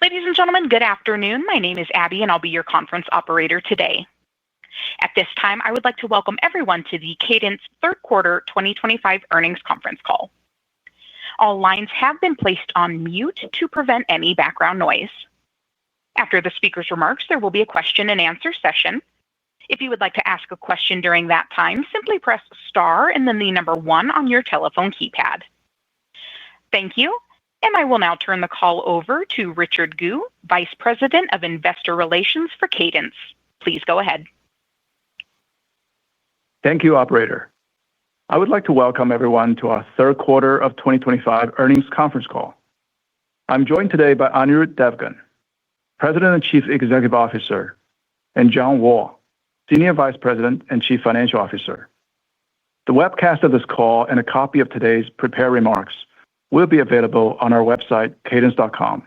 Ladies and gentlemen, good afternoon. My name is Abby, and I'll be your conference operator today. At this time, I would like to welcome everyone to the Cadence third quarter 2025 earnings conference call. All lines have been placed on mute to prevent any background noise. After the speaker's remarks, there will be a question-and-answer session. If you would like to ask a question during that time, simply press star and then the number 1 on your telephone keypad. Thank you, and I will now turn the call over to Richard Gu, Vice President of Investor Relations for Cadence. Please go ahead. Thank you, Operator. I would like to welcome everyone to our third quarter of 2025 earnings conference call. I'm joined today by Anirudh Devgan, President and Chief Executive Officer, and John Wall, Senior Vice President and Chief Financial Officer. The webcast of this call and a copy of today's prepared remarks will be available on our website, cadence.com.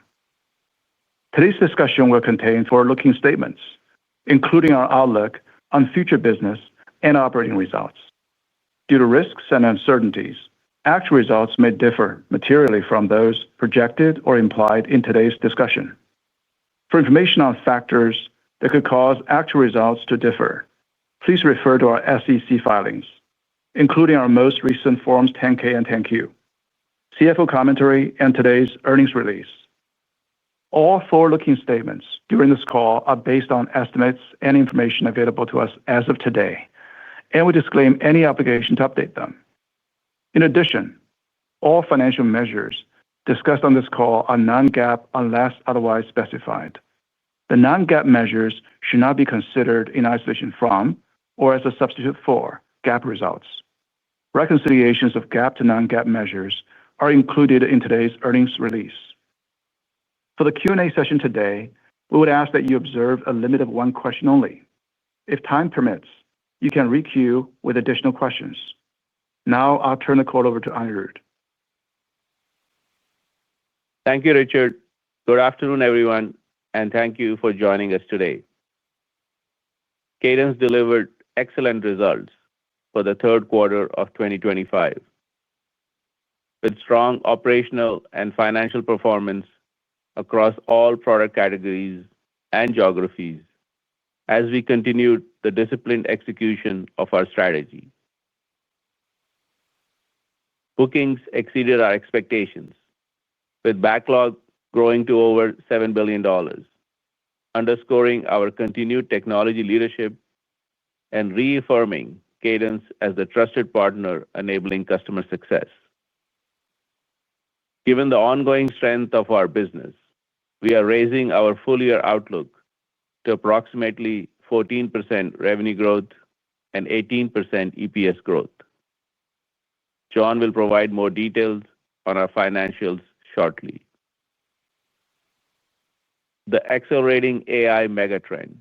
Today's discussion will contain forward-looking statements, including our outlook on future business and operating results. Due to risks and uncertainties, actual results may differ materially from those projected or implied in today's discussion. For information on factors that could cause actual results to differ, please refer to our SEC filings, including our most recent Forms 10-K and 10-Q, CFO commentary, and today's earnings release. All forward-looking statements during this call are based on estimates and information available to us as of today, and we disclaim any obligation to update them. In addition, all financial measures discussed on this call are non-GAAP unless otherwise specified. The non-GAAP measures should not be considered in isolation from or as a substitute for GAAP results. Reconciliations of GAAP to non-GAAP measures are included in today's earnings release. For the Q&A session today, we would ask that you observe a limit of 1 question only. If time permits, you can re-queue with additional questions. Now, I'll turn the call over to Anirudh. Thank you, Richard. Good afternoon, everyone, and thank you for joining us today. Cadence delivered excellent results for the third quarter of 2025, with strong operational and financial performance across all product categories and geographies as we continued the disciplined execution of our strategy. Bookings exceeded our expectations, with backlog growing to over $7 billion, underscoring our continued technology leadership and reaffirming Cadence as the trusted partner enabling customer success. Given the ongoing strength of our business, we are raising our full-year outlook to approximately 14% revenue growth and 18% EPS growth. John will provide more details on our financials shortly. The accelerating AI megatrend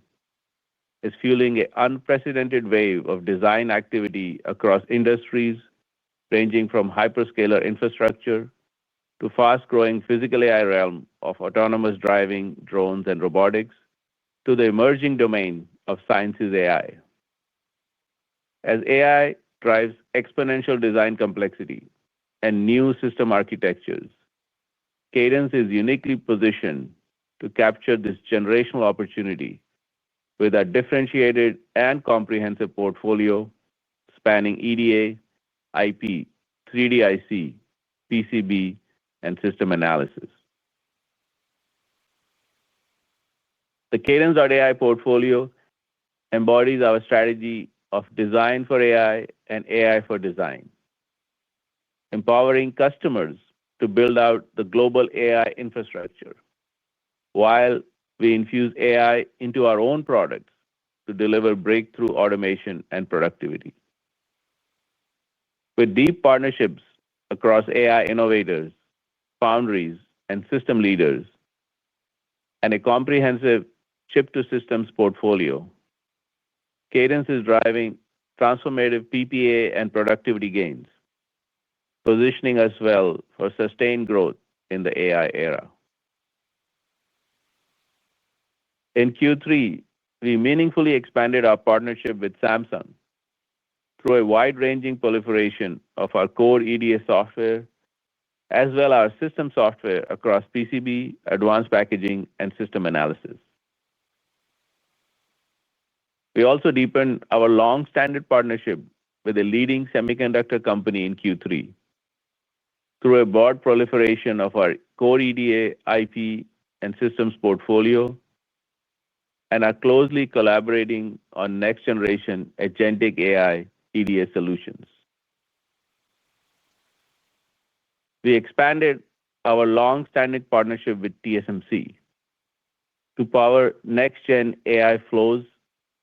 is fueling an unprecedented wave of design activity across industries ranging from hyperscaler infrastructure to fast-growing physical AI realm of autonomous driving, drones, and robotics, to the emerging domain of science's AI. As AI drives exponential design complexity and new system architectures, Cadence is uniquely positioned to capture this generational opportunity with a differentiated and comprehensive portfolio spanning EDA, IP, 3D-IC, PCB, and system analysis. The Cadence.AI portfolio embodies our strategy of design for AI and AI for design, empowering customers to build out the global AI infrastructure, while we infuse AI into our own products to deliver breakthrough automation and productivity. With deep partnerships across AI innovators, foundries, and system leaders, and a comprehensive chip-to-systems portfolio, Cadence is driving transformative PPA and productivity gains, positioning us well for sustained growth in the AI era. In Q3, we meaningfully expanded our partnership with Samsung through a wide-ranging proliferation of our core EDA software as well as our system software across PCB, advanced packaging, and system analysis. We also deepened our long-standing partnership with a leading semiconductor company in Q3 through a broad proliferation of our core EDA, IP, and systems portfolio, and are closely collaborating on next-generation agentic AI EDA solutions. We expanded our long-standing partnership with TSMC to power next-gen AI flows,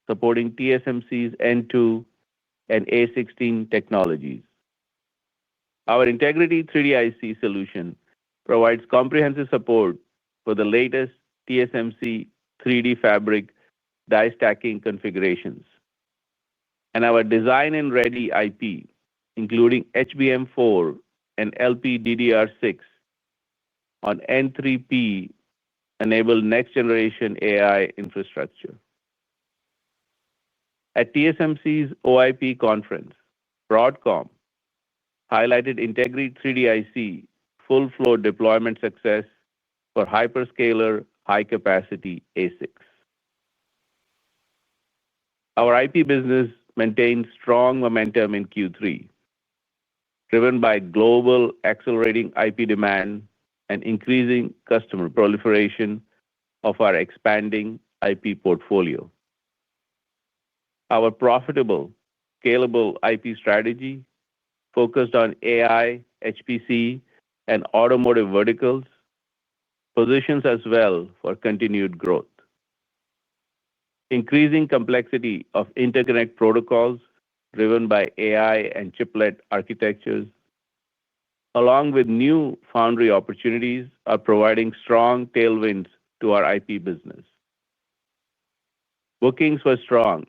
supporting TSMC's N2 and A16 technologies. Our Integrity 3D IC solution provides comprehensive support for the latest TSMC 3D fabric die stacking configurations. And our Design and Ready IP, including HBM4 and LPDDR6 on N3P, enable next-generation AI infrastructure. At TSMC's OIP conference, Broadcom highlighted Integrity 3D IC full flow deployment success for hyperscaler high-capacity ASICs. Our IP business maintained strong momentum in Q3, driven by global accelerating IP demand and increasing customer proliferation of our expanding IP portfolio. Our profitable, scalable IP strategy, focused on AI, HPC, and automotive verticals, positions us well for continued growth. Increasing complexity of interconnect protocols driven by AI and chiplet architectures, along with new foundry opportunities, are providing strong tailwinds to our IP business. Bookings were strong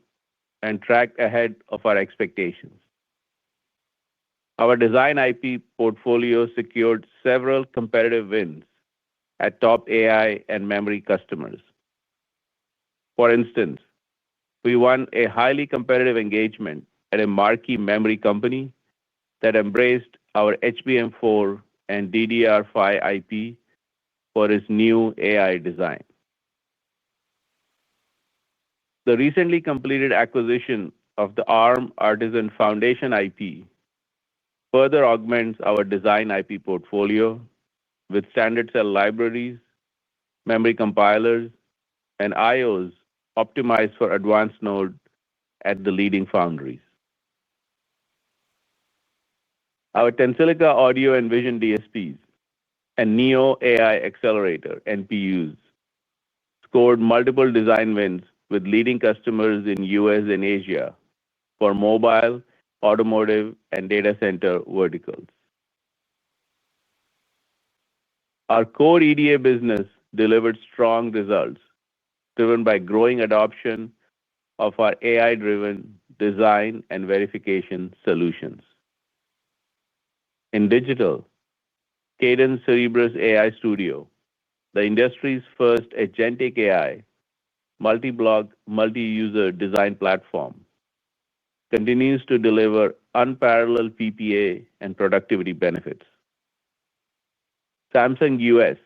and tracked ahead of our expectations. Our design IP portfolio secured several competitive wins at top AI and memory customers. For instance, we won a highly competitive engagement at a marquee memory company that embraced our HBM4 and DDR5 IP for its new AI design. The recently completed acquisition of the ARM Artisan Foundation IP further augments our design IP portfolio with standard cell libraries, memory compilers, and IOs optimized for advanced node at the leading foundries. Our Tensilica audio and vision DSPs and Neo AI Accelerator NPUs scored multiple design wins with leading customers in US and Asia for mobile, automotive, and data center verticals. Our core EDA business delivered strong results, driven by growing adoption of our AI-driven design and verification solutions. In digital, Cadence Cerebrus AI Studio, the industry's first agentic AI, multi-block, multi-user design platform, continues to deliver unparalleled PPA and productivity benefits. Samsung US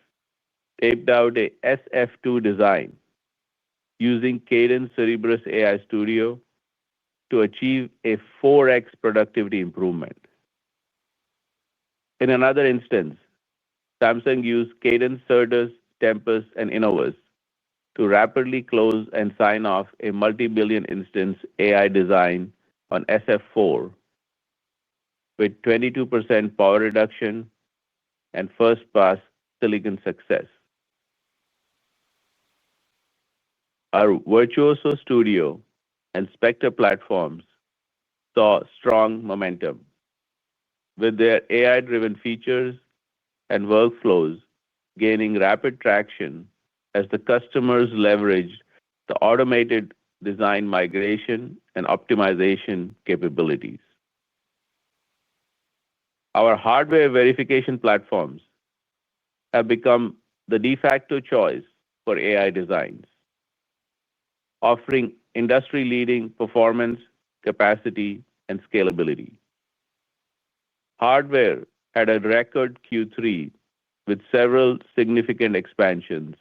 taped out a SF2 design using Cadence Cerebrus AI Studio to achieve a 4x productivity improvement. In another instance, Samsung used Cadence Certus, Tempus, and Innovus to rapidly close and sign off a multi-billion instance AI design on SF4 with 22% power reduction and first-pass silicon success. Our Virtuoso Studio and Spectre platforms saw strong momentum, with their AI-driven features and workflows gaining rapid traction as the customers leveraged the automated design migration and optimization capabilities. Our hardware verification platforms have become the de facto choice for AI designs, offering industry-leading performance, capacity, and scalability. Hardware had a record Q3 with several significant expansions,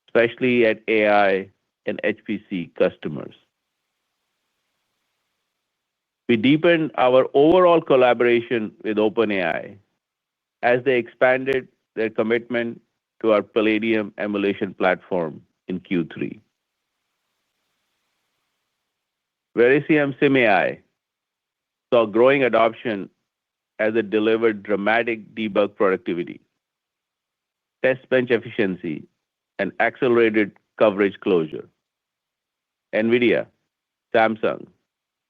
especially at AI and HPC customers. We deepened our overall collaboration with OpenAI as they expanded their commitment to our Palladium emulation platform in Q3. Verisium SimAI saw growing adoption as it delivered dramatic debug productivity, test bench efficiency, and accelerated coverage closure. NVIDIA, Samsung,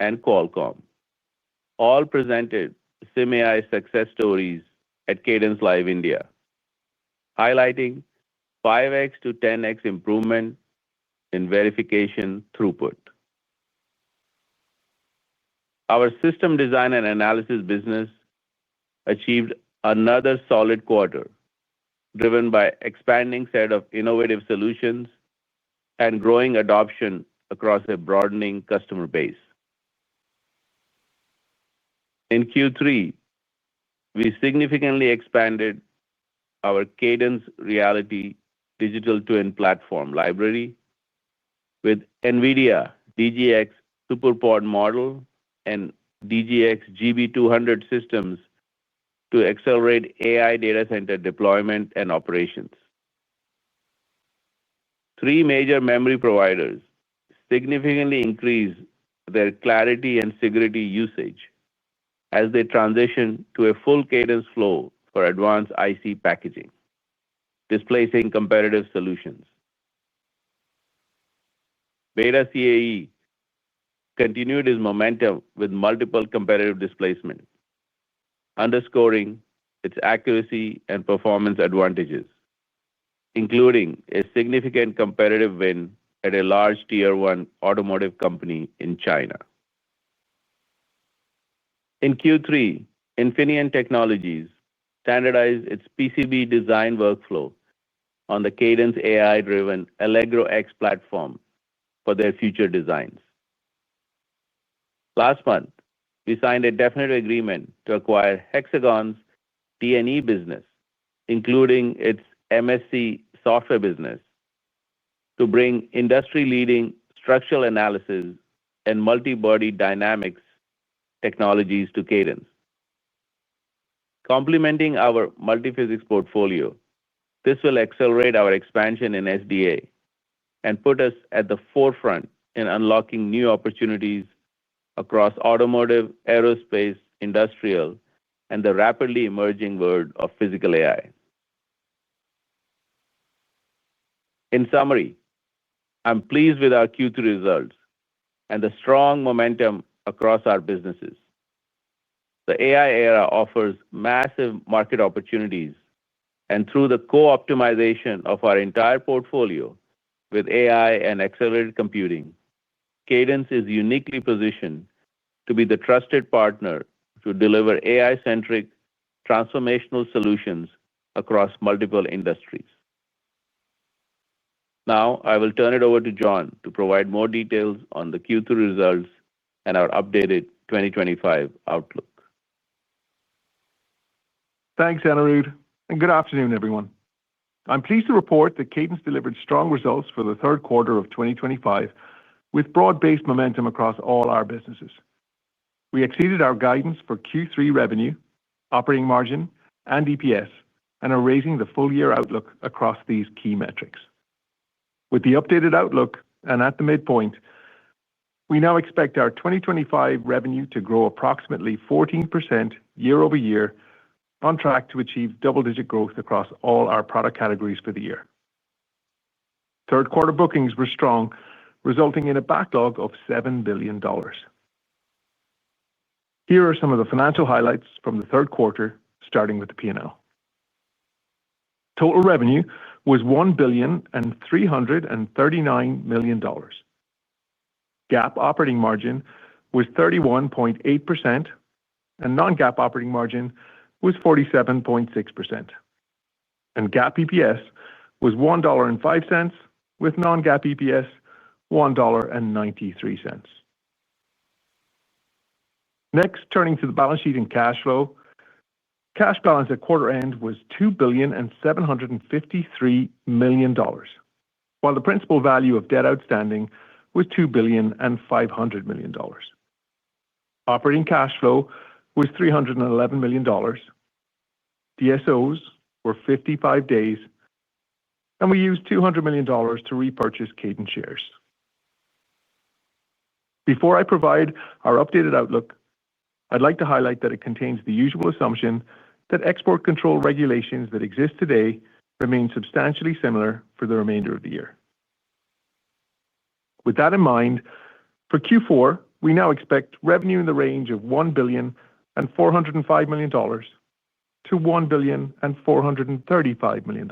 and Qualcomm all presented SimAI success stories at Cadence Live India, highlighting 5x to 10x improvement in verification throughput. Our system design and analysis business achieved another solid quarter, driven by expanding set of innovative solutions and growing adoption across a broadening customer base. In Q3, we significantly expanded our Cadence Reality Digital Twin Platform library with NVIDIA DGX SuperPod model and DGX GB200 systems to accelerate AI data center deployment and operations. 3 major memory providers significantly increased their clarity and security usage as they transition to a full Cadence flow for advanced IC packaging, displacing competitive solutions. Beta CAE continued its momentum with multiple competitive displacements, underscoring its accuracy and performance advantages, including a significant competitive win at a large Tier 1 automotive company in China. In Q3, Infineon Technologies standardized its PCB design workflow on the Cadence AI-driven Allegro X platform for their future designs. Last month, we signed a definitive agreement to acquire Hexagon's D&E business, including its MSC software business, to bring industry-leading structural analysis and multi-body dynamics technologies to Cadence. Complementing our multiphysics portfolio, this will accelerate our expansion in SDA and put us at the forefront in unlocking new opportunities across automotive, aerospace, industrial, and the rapidly emerging world of physical AI. In summary, I'm pleased with our Q3 results and the strong momentum across our businesses. The AI era offers massive market opportunities, and through the co-optimization of our entire portfolio with AI and accelerated computing, Cadence is uniquely positioned to be the trusted partner to deliver AI-centric transformational solutions across multiple industries. Now, I will turn it over to John to provide more details on the Q3 results and our updated 2025 outlook. Thanks, Anirudh, and good afternoon, everyone. I'm pleased to report that Cadence delivered strong results for the third quarter of 2025 with broad-based momentum across all our businesses. We exceeded our guidance for Q3 revenue, operating margin, and EPS, and are raising the full-year outlook across these key metrics. With the updated outlook and at the midpoint, we now expect our 2025 revenue to grow approximately 14% year-over-year, on track to achieve double-digit growth across all our product categories for the year. Third quarter bookings were strong, resulting in a backlog of $7 billion. Here are some of the financial highlights from the third quarter, starting with the P&L. Total revenue was $1,339 million. GAAP operating margin was 31.8%, and non-GAAP operating margin was 47.6%. And GAAP EPS was $1.05, with non-GAAP EPS $1.93. Next, turning to the balance sheet and cash flow. Cash balance at quarter end was $2.753 billion, while the principal value of debt outstanding was $2.5 billion. Operating cash flow was $311 million. DSOs were 55 days, and we used $200 million to repurchase Cadence shares. Before I provide our updated outlook, I'd like to highlight that it contains the usual assumption that export control regulations that exist today remain substantially similar for the remainder of the year. With that in mind, for Q4, we now expect revenue in the range of $1.405 billion to $1.435 billion.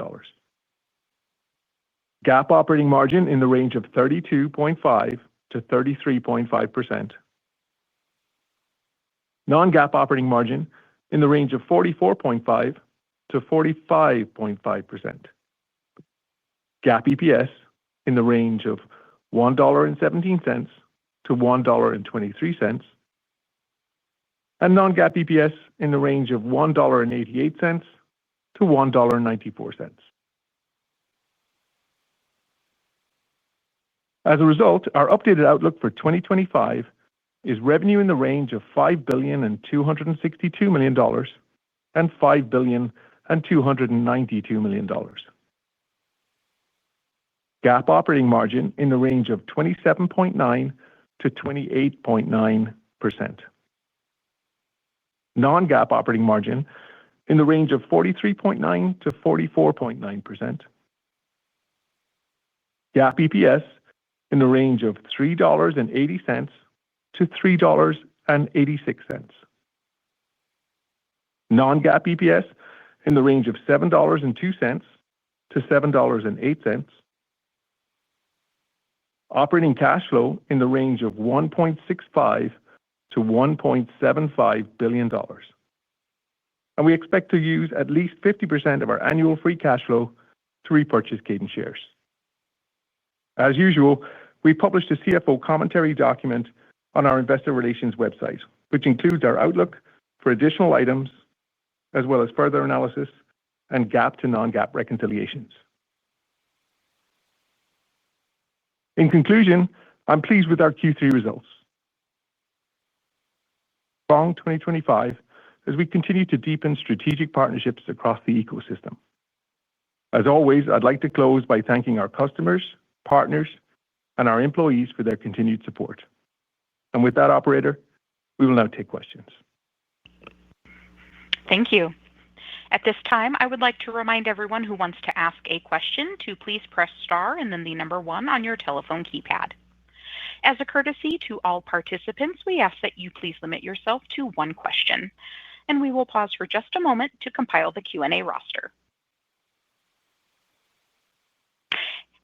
GAAP operating margin in the range of 32.5% to 33.5%. Non-GAAP operating margin in the range of 44.5% to 45.5%. GAAP EPS in the range of $1.17 to $1.23, and non-GAAP EPS in the range of $1.88 to $1.94. As a result, our updated outlook for 2025 is revenue in the range of $5.262 billion and $5.292 billion. GAAP operating margin in the range of 27.9% to 28.9%. Non-GAAP operating margin in the range of 43.9% to 44.9%. GAAP EPS in the range of $3.80 to $3.86. Non-GAAP EPS in the range of $7.02 to $7.08. Operating cash flow in the range of $1.65 to $1.75 billion. And we expect to use at least 50% of our annual free cash flow to repurchase Cadence shares. As usual, we published a CFO commentary document on our investor relations website, which includes our outlook for additional items, as well as further analysis and GAAP to non-GAAP reconciliations. In conclusion, I'm pleased with our Q3 results. Strong 2025 as we continue to deepen strategic partnerships across the ecosystem. As always, I'd like to close by thanking our customers, partners, and our employees for their continued support. And with that, operator, we will now take questions. Thank you. At this time, I would like to remind everyone who wants to ask a question to please press star and then the number 1 on your telephone keypad. As a courtesy to all participants, we ask that you please limit yourself to one question, and we will pause for just a moment to compile the Q&A roster.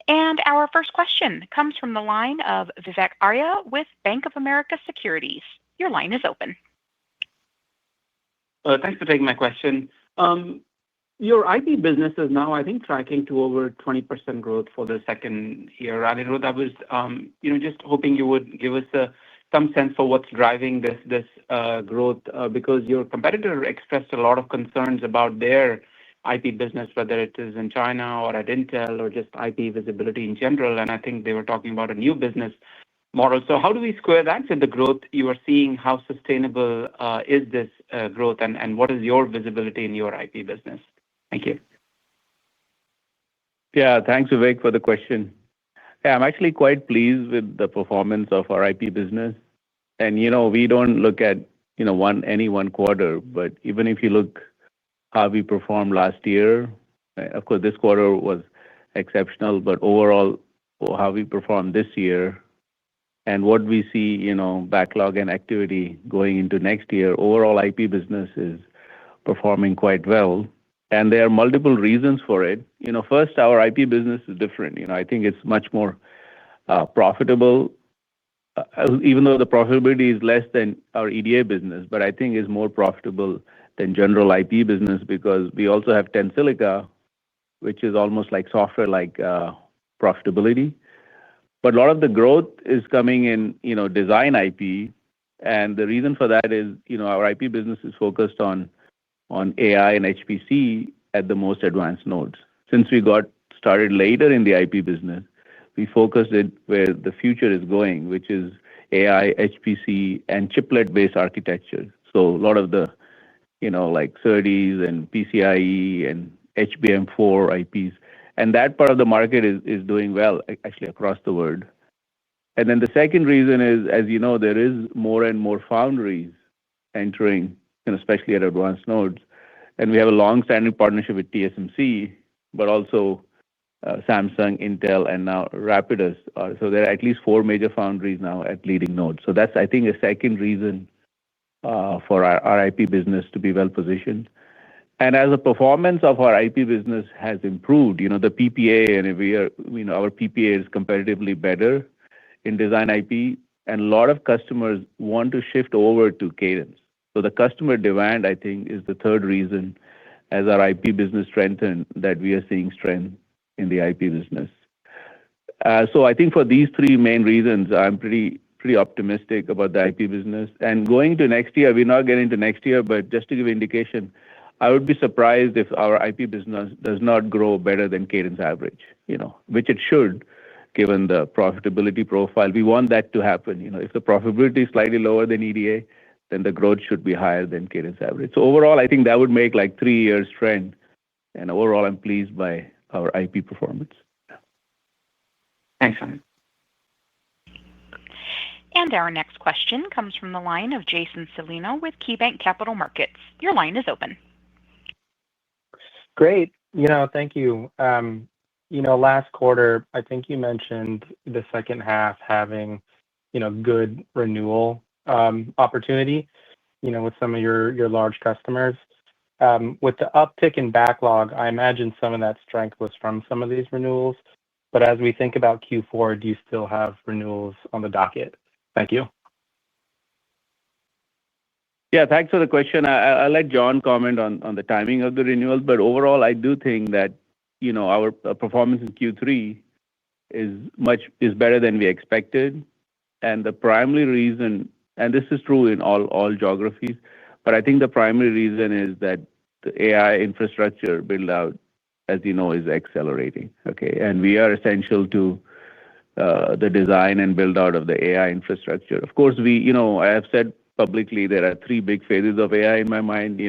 And our first question comes from the line of Vivek Arya with Bank of America Securities. Your line is open. Thanks for taking my question. Your IP business is now, I think, tracking to over 20% growth for the second year. I was just hoping you would give us some sense for what's driving this growth, because your competitor expressed a lot of concerns about their IP business, whether it is in China or at Intel or just IP visibility in general. And I think they were talking about a new business model. So how do we square that with the growth you are seeing? How sustainable is this growth, and what is your visibility in your IP business? Thank you. Yeah, thanks, Vivek, for the question. Yeah, I'm actually quite pleased with the performance of our IP business. And, we don't look at, any one quarter, but even if you look how we performed last year, of course, this quarter was exceptional, but overall, how we performed this year and what we see, backlog and activity going into next year, overall IP business is performing quite well. And there are multiple reasons for it. First, our IP business is different. I think it's much more profitable, even though the profitability is less than our EDA business, but I think is more profitable than general IP business because we also have Tensilica, which is almost like software-like profitability. But a lot of the growth is coming in, design IP. And the reason for that is, our IP business is focused on on AI and HPC at the most advanced nodes. Since we got started later in the IP business, we focused it where the future is going, which is AI, HPC, and chiplet-based architecture. So a lot of the, like SerDes and PCIe and HBM4 IPs. And that part of the market is doing well, actually, across the world. And then the second reason is, as you know, there is more and more foundries entering, especially at advanced nodes. And we have a long-standing partnership with TSMC, but also Samsung, Intel, and now Rapidus. So there are at least 4 major foundries now at leading nodes. So that's, I think, a second reason for our IP business to be well positioned. And as the performance of our IP business has improved, the PPA, and our PPA is comparatively better in design IP, and a lot of customers want to shift over to Cadence. So the customer demand, I think, is the third reason as our IP business strengthened that we are seeing strength in the IP business. So I think for these 3 main reasons, I'm pretty optimistic about the IP business. And going to next year, we're not getting to next year, but just to give an indication, I would be surprised if our IP business does not grow better than Cadence average, which it should, given the profitability profile. We want that to happen. If the profitability is slightly lower than EDA, then the growth should be higher than Cadence average. So overall, I think that would make like 3 years trend. And overall, I'm pleased by our IP performance. Thanks, Anirudh. And our next question comes from the line of Jason Celino with KeyBanc Capital Markets. Your line is open. Great. Thank you. Last quarter, I think you mentioned the second half having, good renewal opportunity, with some of your large customers. With the uptick in backlog, I imagine some of that strength was from some of these renewals. But as we think about Q4, do you still have renewals on the docket? Thank you. Yeah, thanks for the question. I'll let John comment on the timing of the renewals. But overall, I do think that, our performance in Q3 is better than we expected. And the primary reason, and this is true in all geographies, but I think the primary reason is that the AI infrastructure build out, as you know, is accelerating. Okay, and we are essential to the design and build out of the AI infrastructure. Of course, I have said publicly there are 3 big phases of AI in my mind.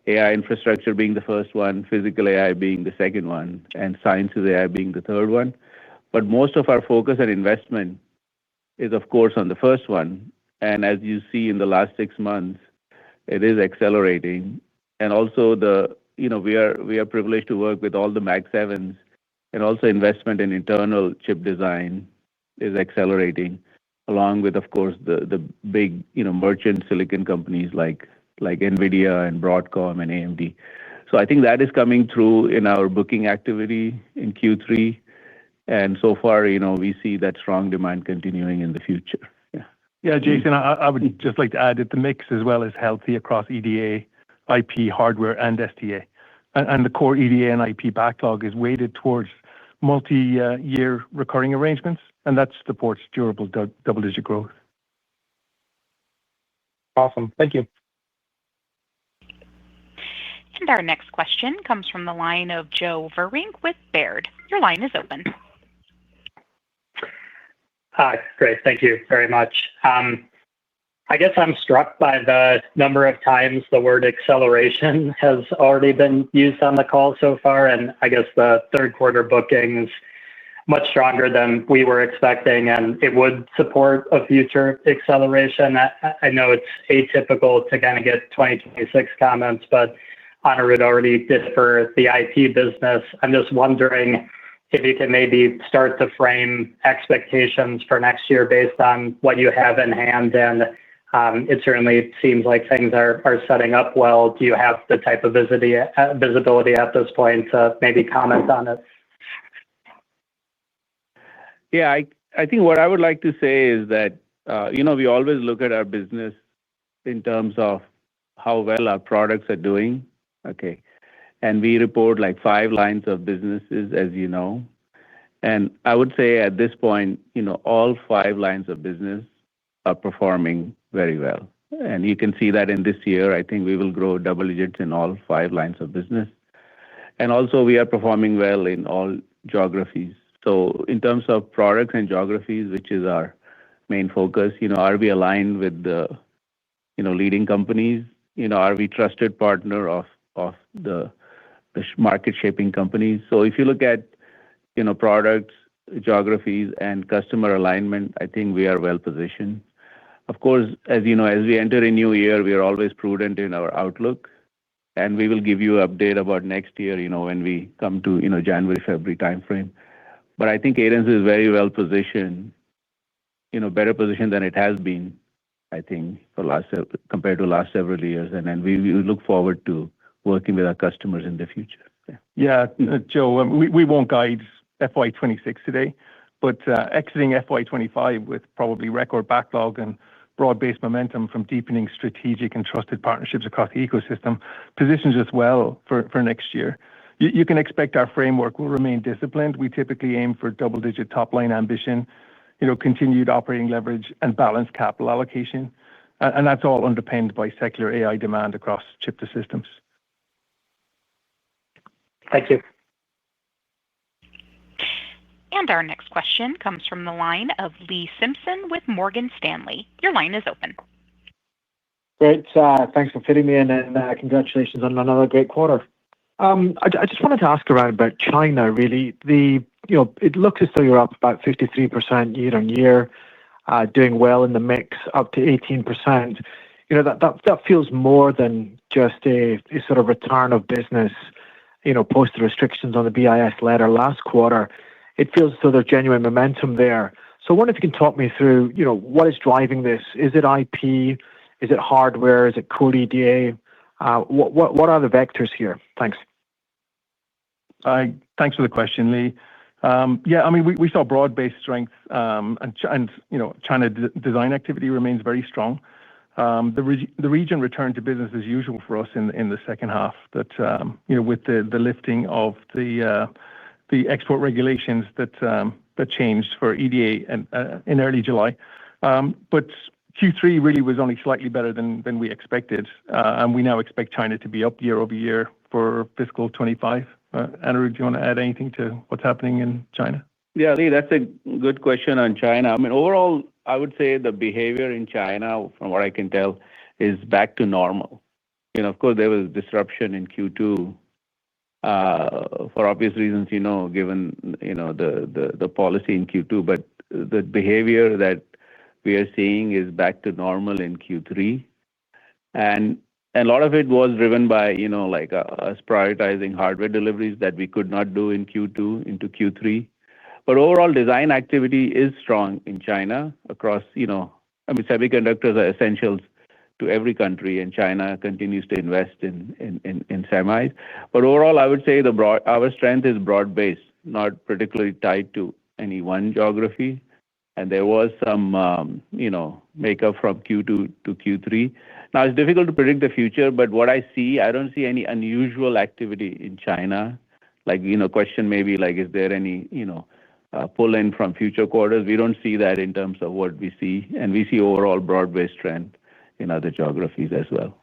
AI infrastructure being the first one, physical AI being the second one, and sciences AI being the third one. But most of our focus and investment is, of course, on the first one. And as you see in the last 6 months, it is accelerating. And also we are privileged to work with all the Mag 7s, and also investment in internal chip design is accelerating, along with, of course, the big merchant silicon companies like NVIDIA and Broadcom and AMD. So I think that is coming through in our booking activity in Q3. And so far, we see that strong demand continuing in the future. Yeah, Jason, I would just like to add that the mix as well is healthy across EDA, IP, hardware, and STA. And the core EDA and IP backlog is weighted towards multi-year recurring arrangements, and that supports durable double-digit growth. Awesome. Thank you. And our next question comes from the line of Joe Vruwink with Baird. Your line is open. Hi, great. Thank you very much. I guess I'm struck by the number of times the word acceleration has already been used on the call so far. And I guess the third quarter bookings much stronger than we were expecting, and it would support a future acceleration. I know it's atypical to kind of get 2026 comments, but Anirudh already did for the IP business. I'm just wondering if you can maybe start to frame expectations for next year based on what you have in hand. And it certainly seems like things are setting up well. Do you have the type of visibility at this point to maybe comment on it? Yeah, I think what I would like to say is that, we always look at our business in terms of how well our products are doing. Okay. And we report like 5 lines of businesses, as you know. And I would say at this point, all 5 lines of business are performing very well. And you can see that in this year, I think we will grow double digits in all 5 lines of business. And also, we are performing well in all geographies. So in terms of products and geographies, which is our main focus, are we aligned with the leading companies? Are we trusted partner of the market shaping companies? So if you look at products, geographies, and customer alignment, I think we are well positioned. Of course, as you know, as we enter a new year, we are always prudent in our outlook, and we will give you an update about next year, when we come to January, February timeframe. But I think Cadence is very well positioned, better positioned than it has been, I think, compared to last several years. And then we look forward to working with our customers in the future. Yeah, Joe, we won't guide FY26 today, but exiting FY25 with probably record backlog and broad-based momentum from deepening strategic and trusted partnerships across the ecosystem positions us well for next year. You can expect our framework will remain disciplined. We typically aim for double-digit top-line ambition, continued operating leverage, and balanced capital allocation. And that's all underpinned by secular AI demand across chip-to-systems. Thank you. And our next question comes from the line of Lee Simpson with Morgan Stanley. Your line is open. Great. Thanks for fitting me in, and congratulations on another great quarter. I just wanted to ask around about China, really. It looks as though you're up about 53% year on year, doing well in the mix, up to 18%. That feels more than just a sort of return of business, post the restrictions on the BIS letter last quarter. It feels as though there's genuine momentum there. So I wonder if you can talk me through, what is driving this? Is it IP? Is it hardware? Is it core EDA? What are the vectors here? Thanks. Thanks for the question, Lee. Yeah, I mean, we saw broad-based strength, and China design activity remains very strong. The region returned to business as usual for us in the second half. That with the lifting of the export regulations that changed for EDA in early July. But Q3 really was only slightly better than we expected, and we now expect China to be up year over year for fiscal 25. Anirudh, do you want to add anything to what's happening in China? Yeah, Lee, that's a good question on China. I mean, overall, I would say the behavior in China, from what I can tell, is back to normal. Of course, there was disruption in Q2 for obvious reasons, given the policy in Q2. But the behavior that we are seeing is back to normal in Q3, and a lot of it was driven by us prioritizing hardware deliveries that we could not do in Q2 into Q3. But overall, design activity is strong in China across. I mean, semiconductors are essentials to every country, and China continues to invest in semis. But overall, I would say our strength is broad-based, not particularly tied to any one geography. And there was some, makeup from Q2 to Q3. Now, it's difficult to predict the future, but what I don't see any unusual activity in China. Question maybe is there any, pull-in from future quarters? We don't see that in terms of what we see. And we see overall broad-based trend in other geographies as well.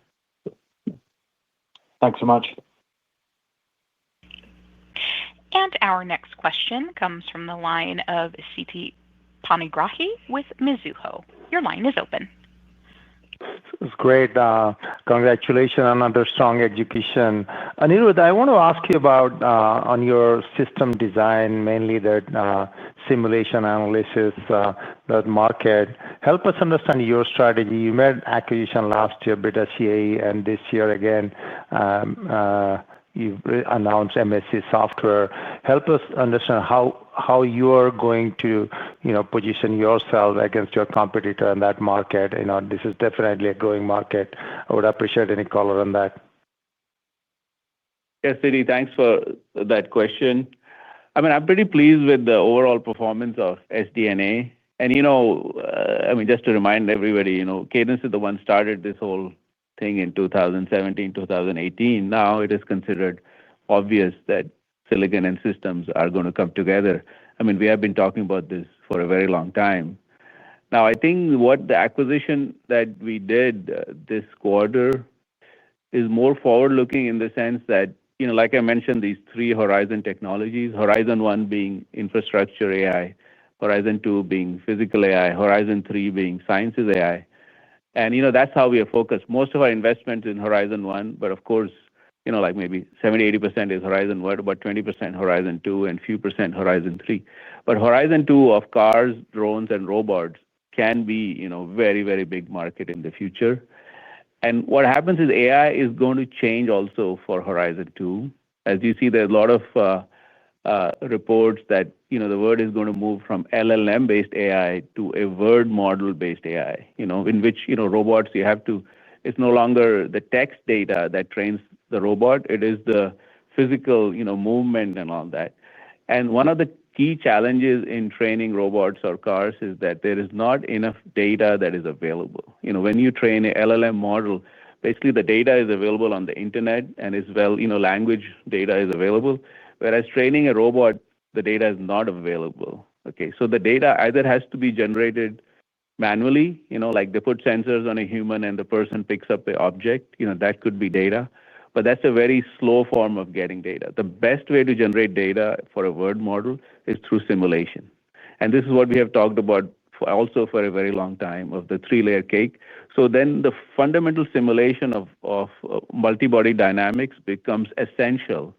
Thanks so much. And our next question comes from the line of Siti Panigrahi with Mizuho. Your line is open. It's great. Congratulations on another strong execution. Anirudh, I want to ask you about on your system design, mainly that simulation analysis, that market. Help us understand your strategy. You made acquisition last year, Beta CAE, and this year again, you've announced MSC Software. Help us understand how you are going to position yourself against your competitor in that market. This is definitely a growing market. I would appreciate any color on that. Yes, Siti, thanks for that question. I mean, I'm pretty pleased with the overall performance of SDNA. And I mean, just to remind everybody, Cadence is the one started this whole thing in 2017, 2018. Now it is considered obvious that silicon and systems are going to come together. I mean, we have been talking about this for a very long time. Now, I think what the acquisition that we did this quarter is more forward-looking in the sense that, like I mentioned, these three horizon technologies, Horizon 1 being infrastructure AI, Horizon 2 being physical AI, Horizon 3 being sciences AI. And, that's how we are focused. Most of our investment in Horizon 1, but of course, like maybe 70-80% is Horizon 1, about 20% Horizon 2, and few percent Horizon 3. But Horizon 2 of cars, drones, and robots can be, very, very big market in the future. And what happens is AI is going to change also for Horizon 2. As you see, there's a lot of reports that, the world is going to move from LLM-based AI to a word model-based AI, in which, robots, it's no longer the text data that trains the robot. It is the physical, movement and all that. And one of the key challenges in training robots or cars is that there is not enough data that is available. When you train a LLM model, basically the data is available on the internet and as well, language data is available. Whereas training a robot, the data is not available. Okay, so the data either has to be generated manually, like they put sensors on a human and the person picks up the object, that could be data. But that's a very slow form of getting data. The best way to generate data for a word model is through simulation. And this is what we have talked about also for a very long time of the three-layer cake. So then the fundamental simulation of multi-body dynamics becomes essential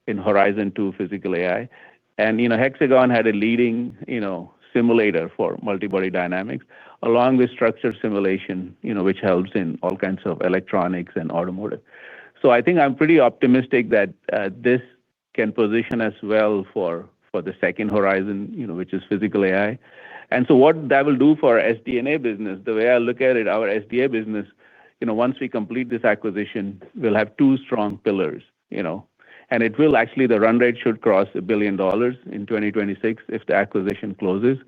in Horizon 2 physical AI. And, Hexagon had a leading, simulator for multi-body dynamics, along with structured simulation, which helps in all kinds of electronics and automotive. So I think I'm pretty optimistic that this can position us well for the second horizon, which is physical AI. And so what that will do for our SDNA business, the way I look at it, our SDA business, once we complete this acquisition, we'll have two strong pillars, and it will actually, the run rate should cross $1 billion in 2026 if the acquisition closes.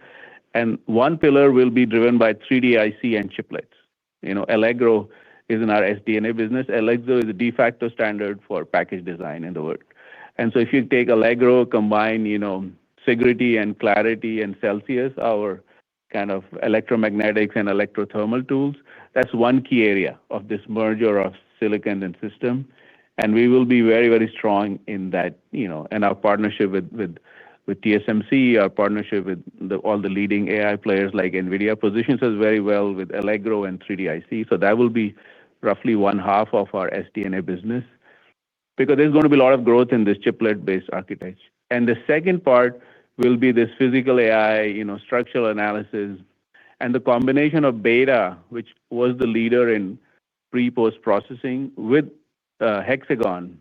And one pillar will be driven by 3D IC and chiplets. Allegro is in our SDNA business. Allegro is a de facto standard for package design in the world. And so if you take Allegro, combine, Sigrity and Clarity and Celsius, our kind of electromagnetics and electrothermal tools, that's one key area of this merger of silicon and system. And we will be very, very strong in that, and our partnership with TSMC, our partnership with all the leading AI players like NVIDIA positions us very well with Allegro and 3D IC. So that will be roughly one half of our SDNA business because there's going to be a lot of growth in this chiplet-based architecture. And the second part will be this physical AI, structural analysis, and the combination of Beta, which was the leader in pre-post processing, with Hexagon,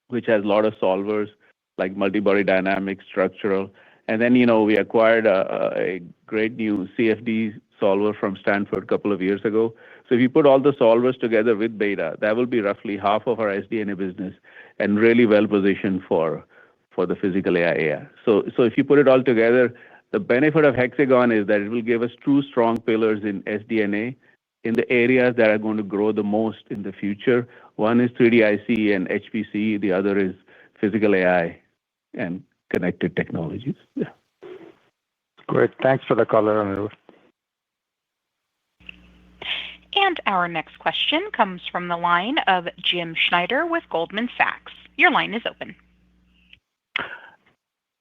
which has a lot of solvers like multi-body dynamics, structural. And then, we acquired a great new CFD solver from Stanford a couple of years ago. So if you put all the solvers together with Beta, that will be roughly half of our SDNA business and really well positioned for the physical AI. So if you put it all together, the benefit of Hexagon is that it will give us two strong pillars in SDNA in the areas that are going to grow the most in the future. One is 3D IC and HPC. The other is physical AI and connected technologies. Yeah. Great. Thanks for the color, Anirudh. And our next question comes from the line of Jim Schneider with Goldman Sachs. Your line is open.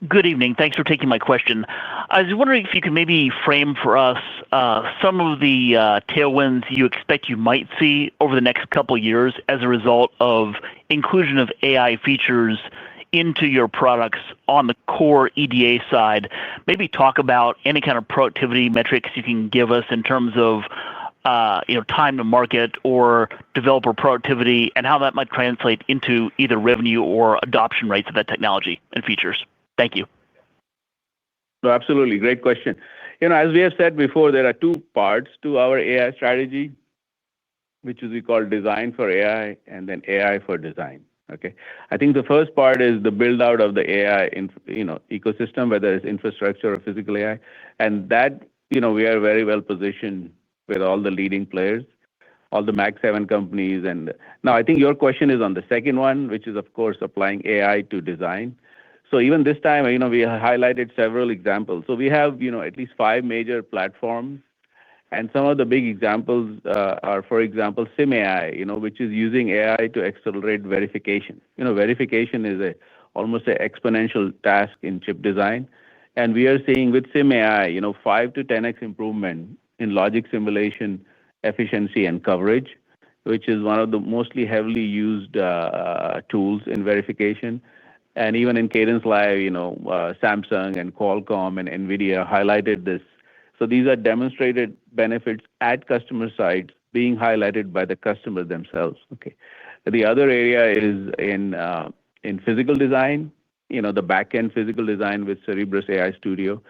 Good evening. Thanks for taking my question. I was wondering if you could maybe frame for us some of the tailwinds you expect you might see over the next couple of years as a result of inclusion of AI features into your products on the core EDA side. Maybe talk about any kind of productivity metrics you can give us in terms of time to market or developer productivity and how that might translate into either revenue or adoption rates of that technology and features. Thank you. No, absolutely. Great question. As we have said before, there are two parts to our AI strategy, which is we call design for AI and then AI for design. Okay. I think the first part is the build out of the AI ecosystem, whether it's infrastructure or physical AI. And that, we are very well positioned with all the leading players, all the Mag 7 companies. And now I think your question is on the second one, which is, of course, applying AI to design. So even this time, we highlighted several examples. So we have, at least 5 major platforms And some of the big examples are, for example, SimAI, which is using AI to accelerate verification. Verification is almost an exponential task in chip design. And we are seeing with SimAI, 5 to 10x improvement in logic simulation efficiency and coverage, which is one of the mostly heavily used tools in verification. And even in Cadence Live, Samsung and Qualcomm and NVIDIA highlighted this. So these are demonstrated benefits at customer sites being highlighted by the customer themselves. Okay. The other area is in physical design, the back-end physical design with Cerebrus AI Studio.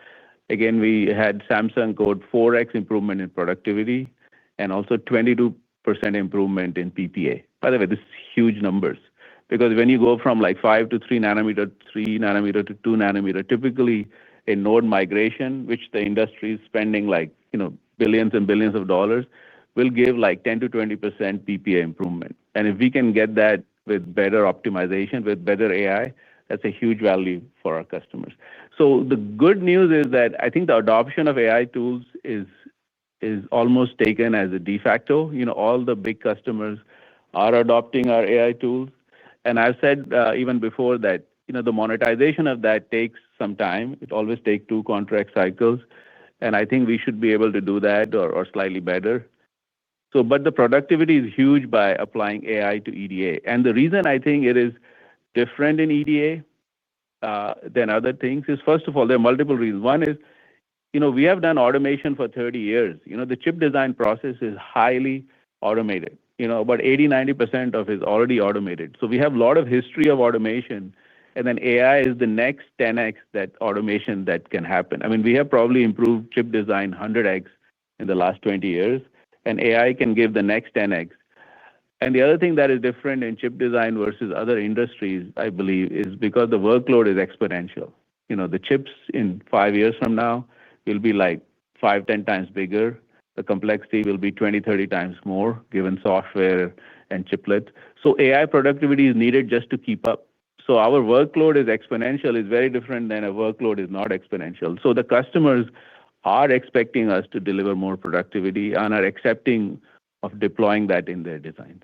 Again, we had Samsung code 4x improvement in productivity and also 22% improvement in PPA. By the way, this is huge numbers because when you go from like 5 to 3 nanometer, 3 nanometer to 2 nanometer, typically a node migration, which the industry is spending like, billions and billions of dollars, will give like 10 to 20% PPA improvement. And if we can get that with better optimization, with better AI, that's a huge value for our customers. So the good news is that I think the adoption of AI tools is almost taken as a de facto. All the big customers are adopting our AI tools. And I've said even before that, the monetization of that takes some time. It always takes 2 contract cycles. And I think we should be able to do that or slightly better. So, but the productivity is huge by applying AI to EDA. And the reason I think it is different in EDA than other things is, first of all, there are multiple reasons. One is, we have done automation for 30 years. The chip design process is highly automated. About 80-90% of it is already automated. So we have a lot of history of automation. And then AI is the next 10x that automation that can happen. I mean, we have probably improved chip design 100x in the last 20 years, and AI can give the next 10x. And the other thing that is different in chip design versus other industries, I believe, is because the workload is exponential. The chips in 5 years from now will be like 5-10 times bigger. The complexity will be 20-30 times more given software and chiplets. So AI productivity is needed just to keep up. So our workload is exponential is very different than a workload is not exponential. So the customers are expecting us to deliver more productivity and are accepting of deploying that in their designs.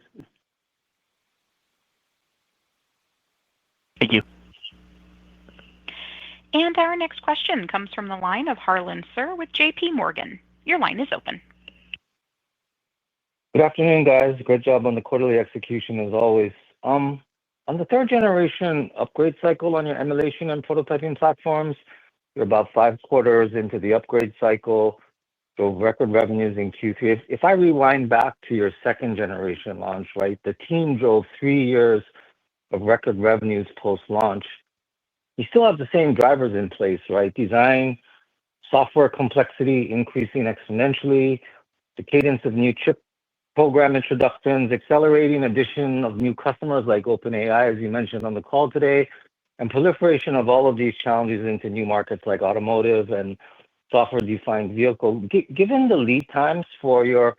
Thank you. And our next question comes from the line of Harlan Sur with JP Morgan. Your line is open. Good afternoon, guys. Great job on the quarterly execution as always. On the 3rd generation upgrade cycle on your emulation and prototyping platforms, you're about 5 quarters into the upgrade cycle, so record revenues in Q3. If I rewind back to your 2nd generation launch, right, the team drove 3 years of record revenues post-launch. You still have the same drivers in place, right? Design, software complexity increasing exponentially, the cadence of new chip program introductions, accelerating addition of new customers like OpenAI, as you mentioned on the call today, and proliferation of all of these challenges into new markets like automotive and software-defined vehicle. Given the lead times for your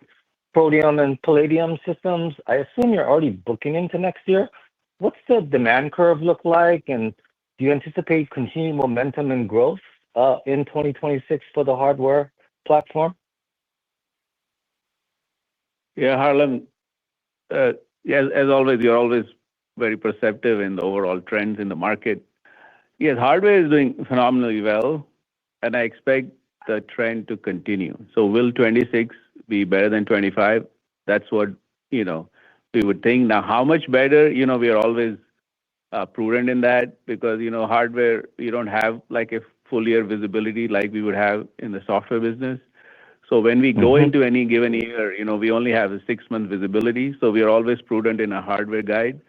Protium and Palladium systems, I assume you're already booking into next year. What's the demand curve look like, and do you anticipate continued momentum and growth in 2026 for the hardware platform? Yeah, Harlan, as always, you're always very perceptive in the overall trends in the market. Yes, hardware is doing phenomenally well, and I expect the trend to continue. So will 26 be better than 25? That's what, we would think. Now, how much better, we are always prudent in that because, hardware, you don't have like a full year visibility like we would have in the software business. So when we go into any given year, we only have a 6-month visibility. So we are always prudent in our hardware guide.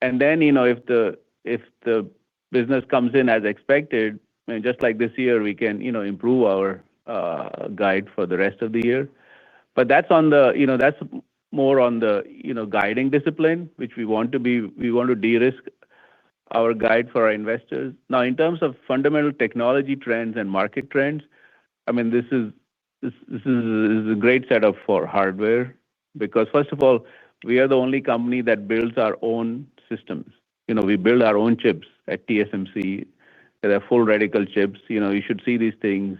And then, if the business comes in as expected, just like this year, we can, improve our guide for the rest of the year. But that's on the, that's more on the, guiding discipline, which we want to de-risk our guide for our investors. Now, in terms of fundamental technology trends and market trends, I mean, this is a great setup for hardware because, first of all, we are the only company that builds our own systems. We build our own chips at TSMC. They're full radical chips. You should see these things,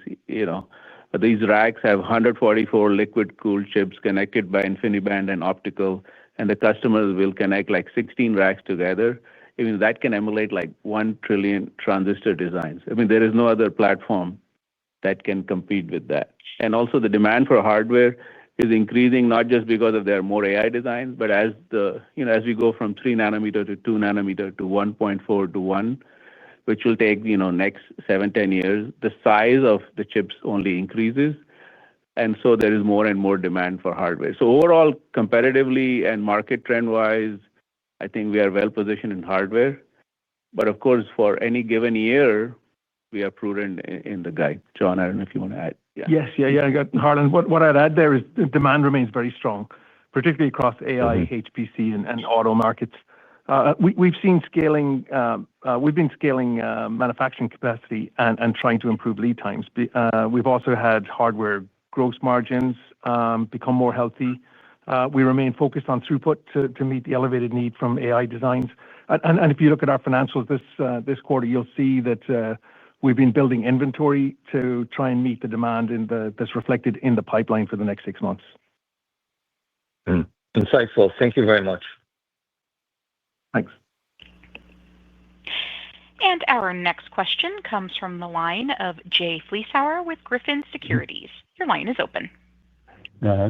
These racks have 144 liquid-cooled chips connected by InfiniBand and optical, and the customers will connect like 16 racks together. I mean, that can emulate like 1 trillion transistor designs. I mean, there is no other platform that can compete with that. And also the demand for hardware is increasing, not just because of there are more AI designs, but as we go from 3 nanometer to 2 nanometer to 1.4 to 1, which will take, next 7-10 years, the size of the chips only increases. And so there is more and more demand for hardware. So overall, competitively and market trend-wise, I think we are well positioned in hardware. But of course, for any given year, we are prudent in the guide. John, I don't know if you want to add. Yeah. Yes. I got Harlan. What I'd add there is the demand remains very strong, particularly across AI, HPC, and auto markets. We've been scaling manufacturing capacity and trying to improve lead times. We've also had hardware gross margins become more healthy. We remain focused on throughput to meet the elevated need from AI designs. And if you look at our financials this quarter, you'll see that we've been building inventory to try and meet the demand that's reflected in the pipeline for the next 6 months. Insightful. Thank you very much. Thanks. And our next question comes from the line of Jay Vleeschhouwer with Griffin Securities. Your line is open.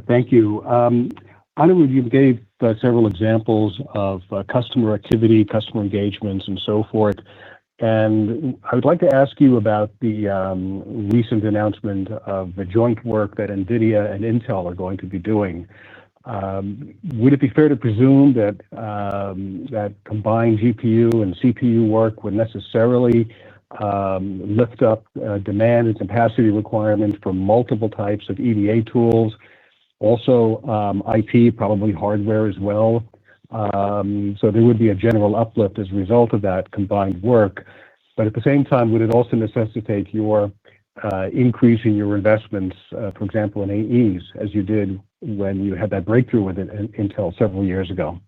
Thank you. Anirudh, you gave several examples of customer activity, customer engagements, and so forth. And I would like to ask you about the recent announcement of the joint work that NVIDIA and Intel are going to be doing. Would it be fair to presume that that combined GPU and CPU work would necessarily lift up demand and capacity requirements for multiple types of EDA tools? Also, IP, probably hardware as well. So there would be a general uplift as a result of that combined work. But at the same time, would it also necessitate your increasing your investments, for example, in AEs, as you did when you had that breakthrough with Intel several years ago?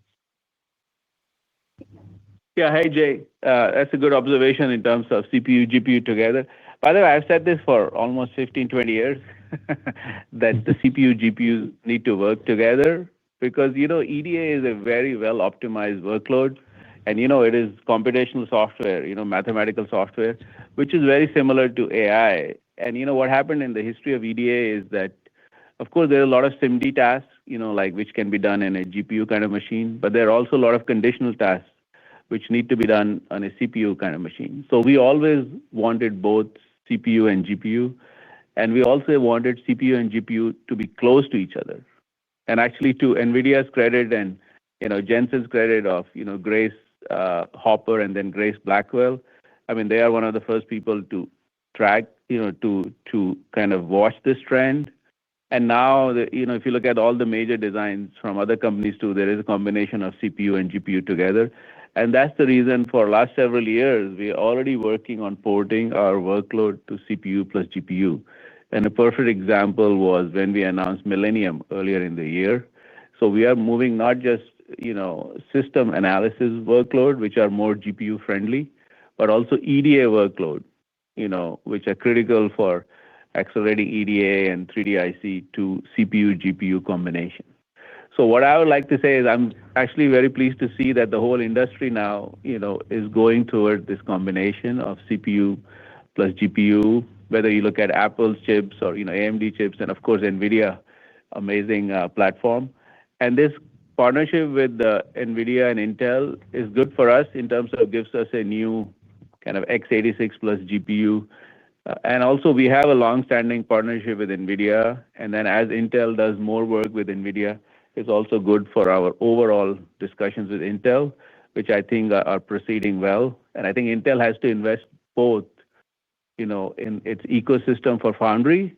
Yeah, hey, Jay. That's a good observation in terms of CPU, GPU together. By the way, I've said this for almost 15, 20 years, that the CPU, GPUs need to work together because, EDA is a very well-optimized workload. And, it is computational software, mathematical software, which is very similar to AI. And, what happened in the history of EDA is that, of course, there are a lot of SIMD tasks, like which can be done in a GPU kind of machine. But there are also a lot of conditional tasks which need to be done on a CPU kind of machine. So we always wanted both CPU and GPU. And we also wanted CPU and GPU to be close to each other. And actually, to NVIDIA's credit and, Jensen's credit of, Grace Hopper and then Grace Blackwell, I mean, they are one of the first people to track, to kind of watch this trend. And now, if you look at all the major designs from other companies too, there is a combination of CPU and GPU together. And that's the reason for last several years, we are already working on porting our workload to CPU plus GPU. And a perfect example was when we announced Millennium earlier in the year. So we are moving not just, system analysis workload, which are more GPU friendly, but also EDA workload, which are critical for accelerating EDA and 3D-IC to CPU, GPU combination. So what I would like to say is I'm actually very pleased to see that the whole industry now, is going toward this combination of CPU plus GPU, whether you look at Apple's chips or, AMD chips, and of course, NVIDIA, amazing platform. And this partnership with NVIDIA and Intel is good for us in terms of gives us a new kind of x86 plus GPU. And also, we have a long-standing partnership with NVIDIA. And then as Intel does more work with NVIDIA, it's also good for our overall discussions with Intel, which I think are proceeding well. And I think Intel has to invest both, in its ecosystem for foundry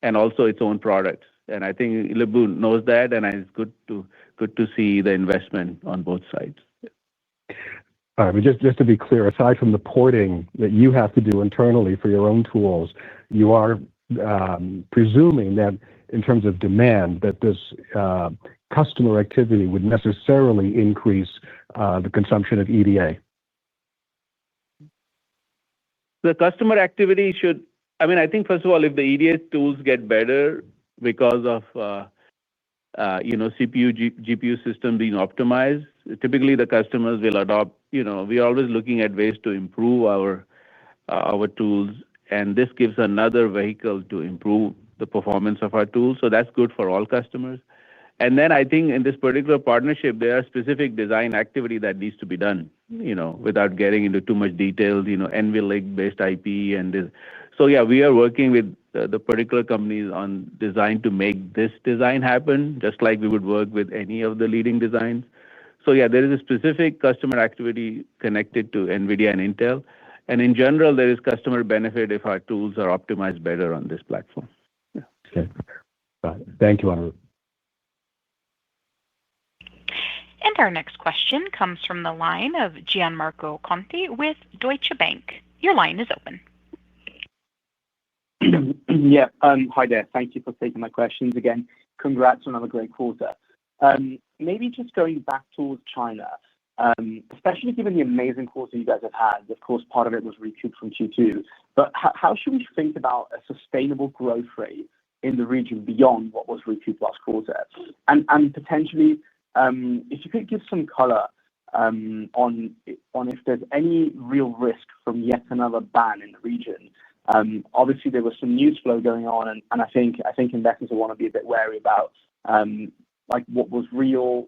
and also its own products. And I think Lip-Bu knows that, and it's good to see the investment on both sides. All right, but just to be clear, aside from the porting that you have to do internally for your own tools, you are presuming that in terms of demand, that this customer activity would necessarily increase the consumption of EDA. The customer activity should I mean, I think, first of all, if the EDA tools get better because of CPU, GPU system being optimized, typically the customers will adopt. We are always looking at ways to improve our tools, and this gives another vehicle to improve the performance of our tools. So that's good for all customers. And then I think in this particular partnership, there are specific design activity that needs to be done, without getting into too much details, NVLink-based IP and this. So yeah, we are working with the particular companies on design to make this design happen, just like we would work with any of the leading designs. So yeah, there is a specific customer activity connected to NVIDIA and Intel. And in general, there is customer benefit if our tools are optimized better on this platform. Yeah. Okay. Got it. Thank you, Anirudh. And our next question comes from the line of Gianmarco Conti with Deutsche Bank. Your line is open. Yeah. Hi there. Thank you for taking my questions again. Congrats on another great quarter. Maybe just going back towards China, especially given the amazing quarter you guys have had. Of course, part of it was recouped from Q2. But how should we think about a sustainable growth rate in the region beyond what was recouped last quarter? And potentially, if you could give some color on if there's any real risk from yet another ban in the region. Obviously, there was some news flow going on, and I think investors will want to be a bit wary about what was real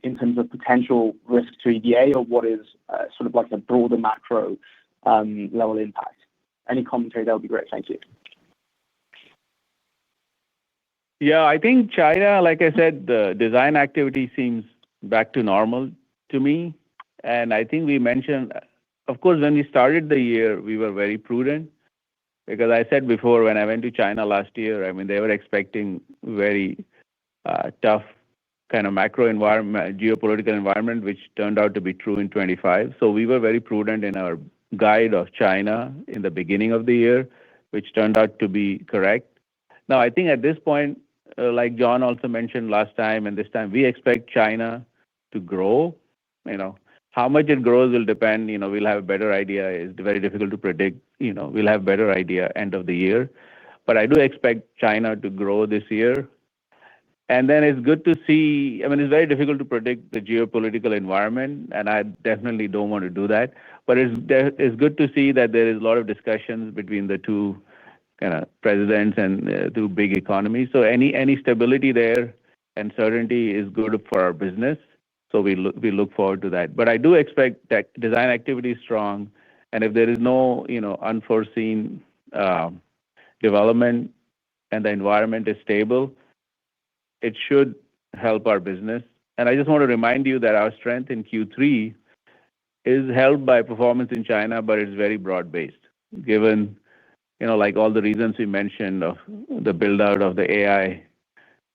in terms of potential risk to EDA or what is sort of like a broader macro level impact. Any commentary, that would be great. Thank you. Yeah, I think China, like I said, the design activity seems back to normal to me. And I think we mentioned, of course, when we started the year, we were very prudent because I said before when I went to China last year, I mean, they were expecting very tough kind of macro environment, geopolitical environment, which turned out to be true in 25. So we were very prudent in our guide of China in the beginning of the year, which turned out to be correct. Now, I think at this point, like John also mentioned last time and this time, we expect China to grow. How much it grows will depend. We'll have a better idea. It's very difficult to predict. We'll have a better idea end of the year. But I do expect China to grow this year. And then it's good to see, I mean, it's very difficult to predict the geopolitical environment, and I definitely don't want to do that. But it's good to see that there is a lot of discussions between the two kind of presidents and two big economies. So any stability there and certainty is good for our business. So we look forward to that. But I do expect that design activity is strong, and if there is no unforeseen development and the environment is stable, it should help our business. And I just want to remind you that our strength in Q3 is helped by performance in China, but it's very broad-based, given like all the reasons we mentioned of the build-out of the AI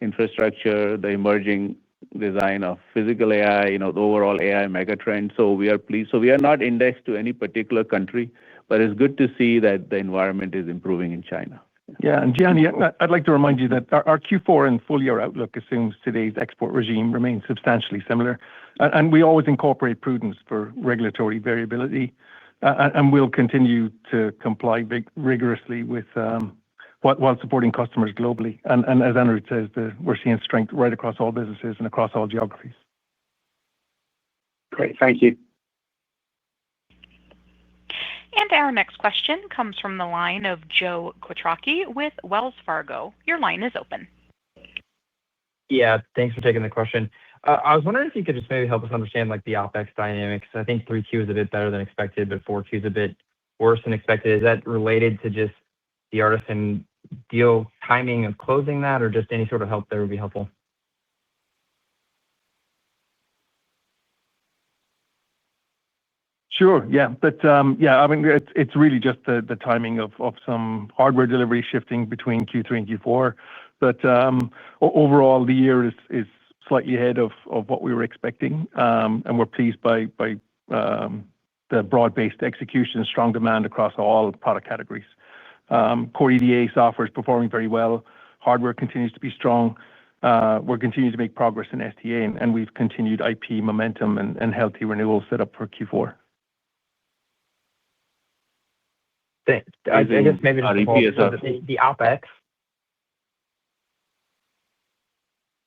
infrastructure, the emerging design of physical AI, the overall AI megatrend. So we are pleased. So we are not indexed to any particular country, but it's good to see that the environment is improving in China. Yeah, and Gianni, I'd like to remind you that our Q4 and full year outlook assumes today's export regime remains substantially similar. And we always incorporate prudence for regulatory variability, and we'll continue to comply rigorously with while supporting customers globally. And as Anirudh says, we're seeing strength right across all businesses and across all geographies. Great, thank you. And our next question comes from the line of Joe Quatrochi with Wells Fargo. Your line is open. Yeah, thanks for taking the question. I was wondering if you could just maybe help us understand the OpEx dynamics. I think 3Q is a bit better than expected, but 4Q is a bit worse than expected. Is that related to just the Artisan deal timing of closing that, or just any sort of help there would be helpful? Sure. Yeah. But I mean, it's really just the timing of some hardware delivery shifting between Q3 and Q4. But overall, the year is slightly ahead of what we were expecting. And we're pleased by the broad-based execution, strong demand across all product categories. Core EDA software is performing very well. Hardware continues to be strong. We're continuing to make progress in STA, and we've continued IP momentum and healthy renewals set up for Q4. I guess maybe Our just EPS follow up. the OpEx.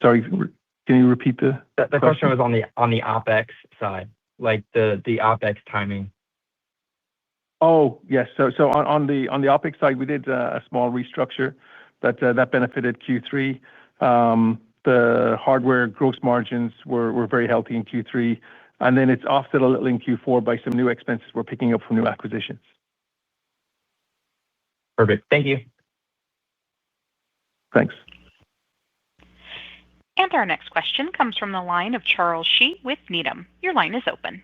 Sorry, can you repeat the The question was on the OpEx side, like the OpEx timing. Oh, yes. So on the OpEx side, we did a small restructure that benefited Q3. The hardware gross margins were very healthy in Q3, and then it's offset a little in Q4 by some new expenses we're picking up from new acquisitions. Perfect. Thank you. Thanks. And our next question comes from the line of Charles Shi with Needham. Your line is open.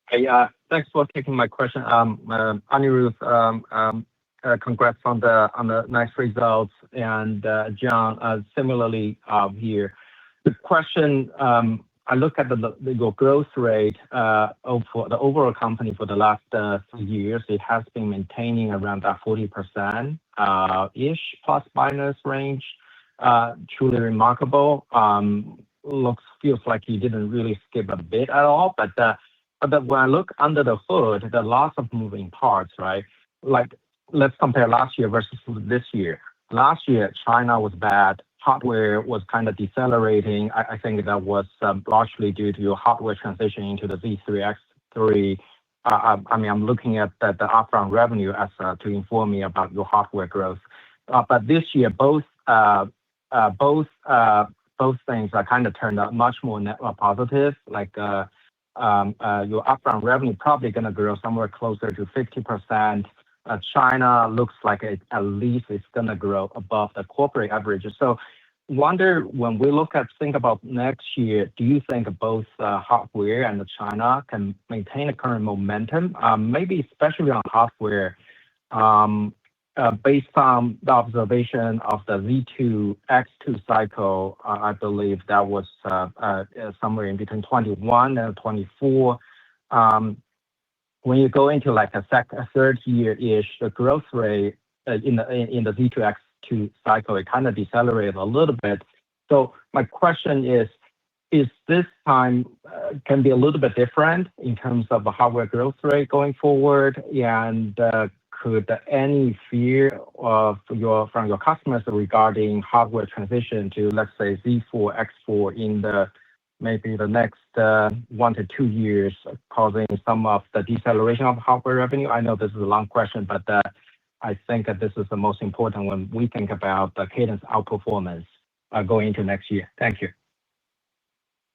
Hey, thanks for taking my question. Anirudh, congrats on the nice results. And John, similarly here. The question, I look at your growth rate for the overall company for the last 3 years. It has been maintaining around that 40%-ish plus minus range. Truly remarkable. Feels like you didn't really skip a bit at all. But when I look under the hood, there are lots of moving parts, right? Like, let's compare last year versus this year. Last year, China was bad. Hardware was kind of decelerating. I think that was largely due to your hardware transition into the Z3, X3. I mean, I'm looking at the upfront revenue as to inform me about your hardware growth. But this year, both things are kind of turned out much more positive. Like your upfront revenue probably going to grow somewhere closer to 50%. China looks like at least it's going to grow above the corporate averages. So wonder when we think about next year, do you think both hardware and China can maintain a current momentum? Maybe especially on hardware, based on the observation of the Z2, X2 cycle, I believe that was somewhere in between 21 and 24. When you go into like a third year-ish, the growth rate in the Z2, X2 cycle, it kind of decelerated a little bit. So my question is this time can be a little bit different in terms of the hardware growth rate going forward? And could any fear from your customers regarding hardware transition to, let's say, Z4, X4 in maybe the next 1 to 2 years causing some of the deceleration of hardware revenue? I know this is a long question, but I think that this is the most important when we think about the Cadence outperformance going into next year. Thank you.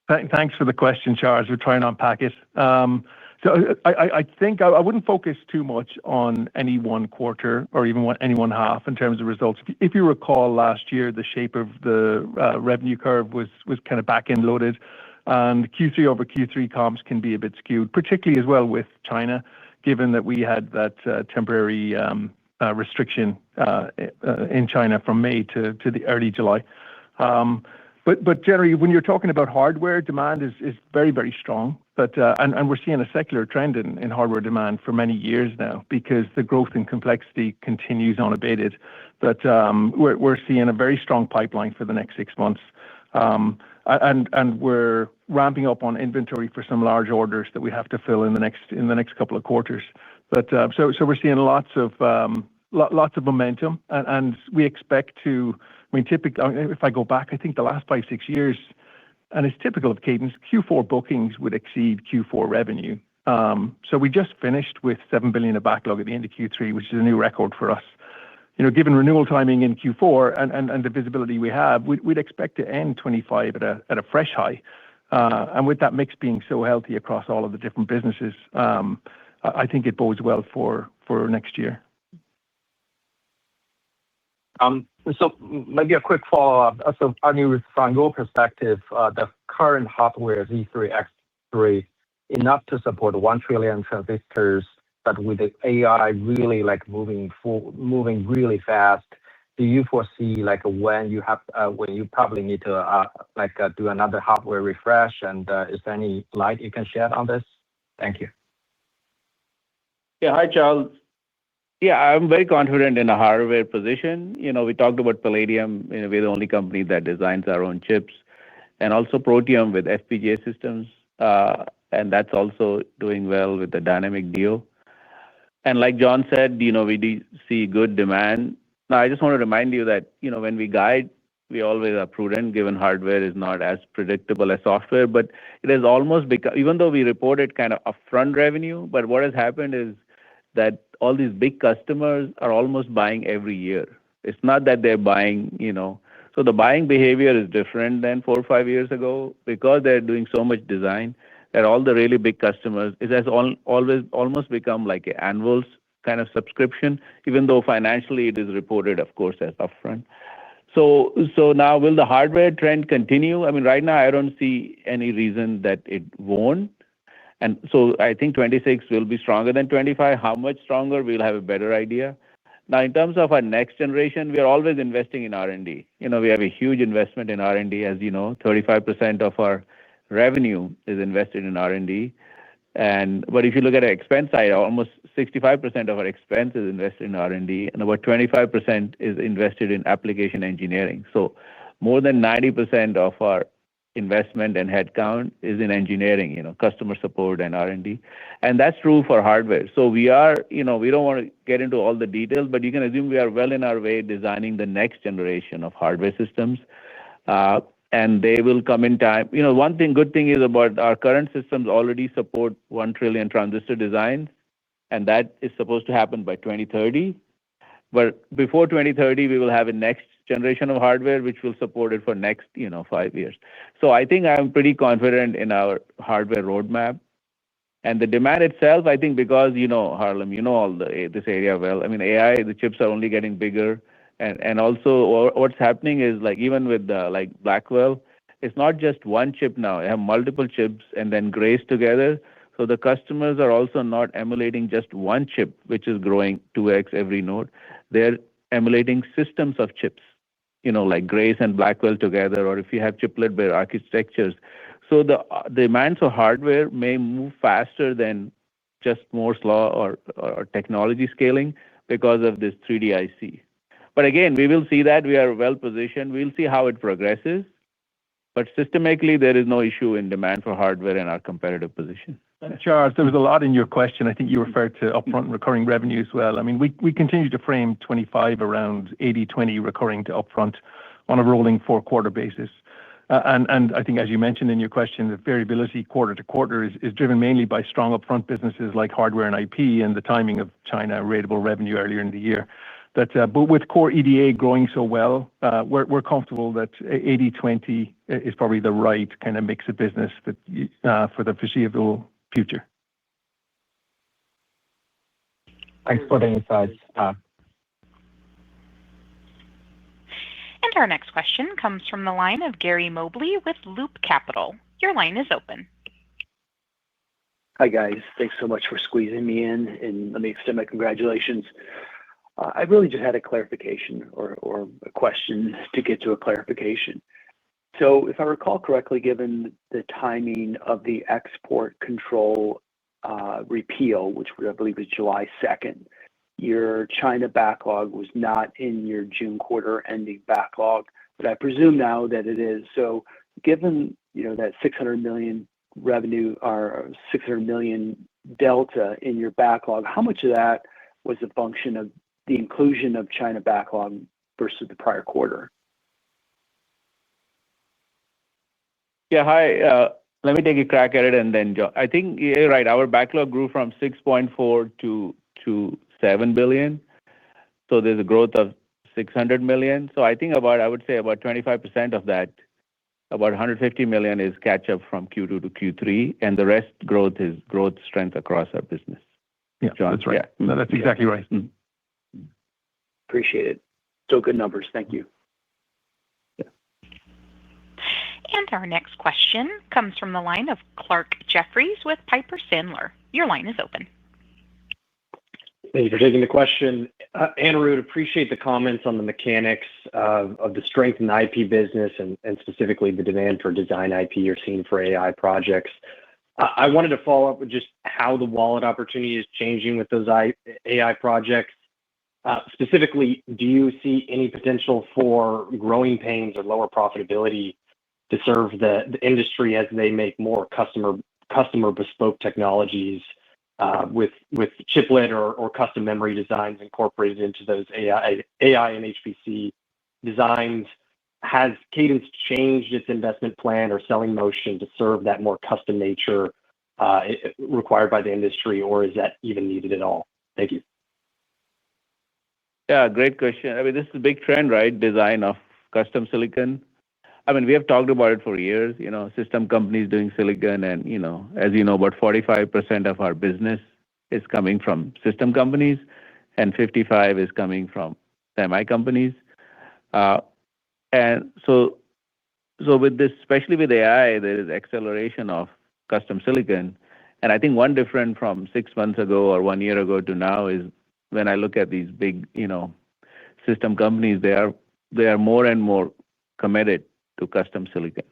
Thanks for the question, Charles. We're trying to unpack it. So I think I wouldn't focus too much on any one quarter or even any one half in terms of results. If you recall last year, the shape of the revenue curve was kind of back-end loaded, and Q3 over Q3 comps can be a bit skewed, particularly as well with China, given that we had that temporary restriction in China from May to the early July. But generally, when you're talking about hardware, demand is very, very strong. And we're seeing a secular trend in hardware demand for many years now because the growth and complexity continues unabated. But we're seeing a very strong pipeline for the next 6 months. And we're ramping up on inventory for some large orders that we have to fill in the next couple of quarters. But so we're seeing lots of momentum, and we expect to. I mean, typically, if I go back, I think the last 5-6 years, and it's typical of Cadence, Q4 bookings would exceed Q4 revenue. So we just finished with $7 billion of backlog at the end of Q3, which is a new record for us. Given renewal timing in Q4 and the visibility we have, we'd expect to end 2025 at a fresh high. And with that mix being so healthy across all of the different businesses, I think it bodes well for next year. So maybe a quick follow-up. So, Anirudh, from your perspective, the current hardware Z3, X3, enough to support 1 trillion transistors, but with the AI really like moving really fast, do you foresee like when you probably need to do another hardware refresh? And is there any light you can shed on this? Thank you. Yeah, hi, Charles. Yeah, I'm very confident in a hardware position. We talked about Palladium. We're the only company that designs our own chips, and also Protium with FPGA systems. And that's also doing well with the dynamic DO. Like John said, we do see good demand. Now, I just want to remind you that when we guide, we always are prudent given hardware is not as predictable as software, but it has almost become, even though we reported kind of upfront revenue, but what has happened is that all these big customers are almost buying every year. It's not that they're buying, so the buying behavior is different than 4 or 5 years ago because they're doing so much design that all the really big customers, it has always almost become like an annual kind of subscription, even though financially it is reported, of course, as upfront. So now, will the hardware trend continue? I mean, right now, I don't see any reason that it won't. And so I think 26 will be stronger than 25. How much stronger? We'll have a better idea. Now, in terms of our next generation, we are always investing in R&D. We have a huge investment in R&D. As you know, 35% of our revenue is invested in R&D. But if you look at the expense side, almost 65% of our expense is invested in R&D, and about 25% is invested in application engineering. So more than 90% of our investment and headcount is in engineering, customer support and R&D. And that's true for hardware. So we don't want to get into all the details, but you can assume we are well in our way designing the next generation of hardware systems. And they will come in time. Good thing is about our current systems already support 1 trillion transistor designs, and that is supposed to happen by 2030. But before 2030, we will have a next generation of hardware, which will support it for next, 5 years. So I think I'm pretty confident in our hardware roadmap. And the demand itself, I think because, Harlem, all this area well. I mean, AI, the chips are only getting bigger. And also what's happening is like even with Blackwell, it's not just one chip now. They have multiple chips and then Grace together. So the customers are also not emulating just one chip, which is growing 2x every node. They're emulating systems of chips, like Grace and Blackwell together, or if you have chiplet-based architectures. So the demands for hardware may move faster than just Moore's law or technology scaling because of this 3D IC. But again, we will see that we are well positioned. We'll see how it progresses. But systemically, there is no issue in demand for hardware in our competitive position. Charles, there was a lot in your question. I think you referred to upfront recurring revenue as well. I mean, we continue to frame 25 around 80/20 recurring to upfront on a rolling 4-quarter basis. And I think, as you mentioned in your question, the variability quarter to quarter is driven mainly by strong upfront businesses like hardware and IP and the timing of China ratable revenue earlier in the year. But with core EDA growing so well, we're comfortable that 80/20 is probably the right kind of mix of business for the foreseeable future. Thanks for the insights. And our next question comes from the line of Gary Mobley with Loop Capital. Your line is open. Hi, guys. Thanks so much for squeezing me in, and let me extend my congratulations. I really just had a clarification or a question to get to a clarification. So if I recall correctly, given the timing of the export control repeal, which I believe was July 2nd, your China backlog was not in your June quarter ending backlog, but I presume now that it is. So given that $600 million revenue or $600 million delta in your backlog, how much of that was a function of the inclusion of China backlog versus the prior quarter? Yeah, hi. Let me take a crack at it and then John. I think you're right. Our backlog grew from 6.4 to 7 billion. So there's a growth of 600 million. So I think I would say about 25% of that, about 150 million is catch up from Q2 to Q3, and the rest growth is growth strength across our business. Yeah, John, that's right. Yeah. No, that's exactly right. Appreciate it. So good numbers. Thank you. Yeah. And our next question comes from the line of Clark Jeffries with Piper Sandler. Your line is open. Thank you for taking the question. Anirudh, appreciate the comments on the mechanics of the strength in the IP business and specifically the demand for design IP you're seeing for AI projects. I wanted to follow up with just how the wallet opportunity is changing with those AI projects. Specifically, do you see any potential for growing pains or lower profitability to serve the industry as they make more customer bespoke technologies with chiplet or custom memory designs incorporated into those AI and HPC designs. Has Cadence changed its investment plan or selling motion to serve that more custom nature required by the industry, or is that even needed at all? Thank you. Yeah, great question. I mean, this is a big trend, right? Design of custom silicon. I mean, we have talked about it for years, system companies doing silicon. And, as you know, about 45% of our business is coming from system companies and 55 is coming from semi companies. And so with this, especially with AI, there is acceleration of custom silicon. And I think one difference from 6 months ago or 1 year ago to now is when I look at these big, system companies, they are more and more committed to custom silicon.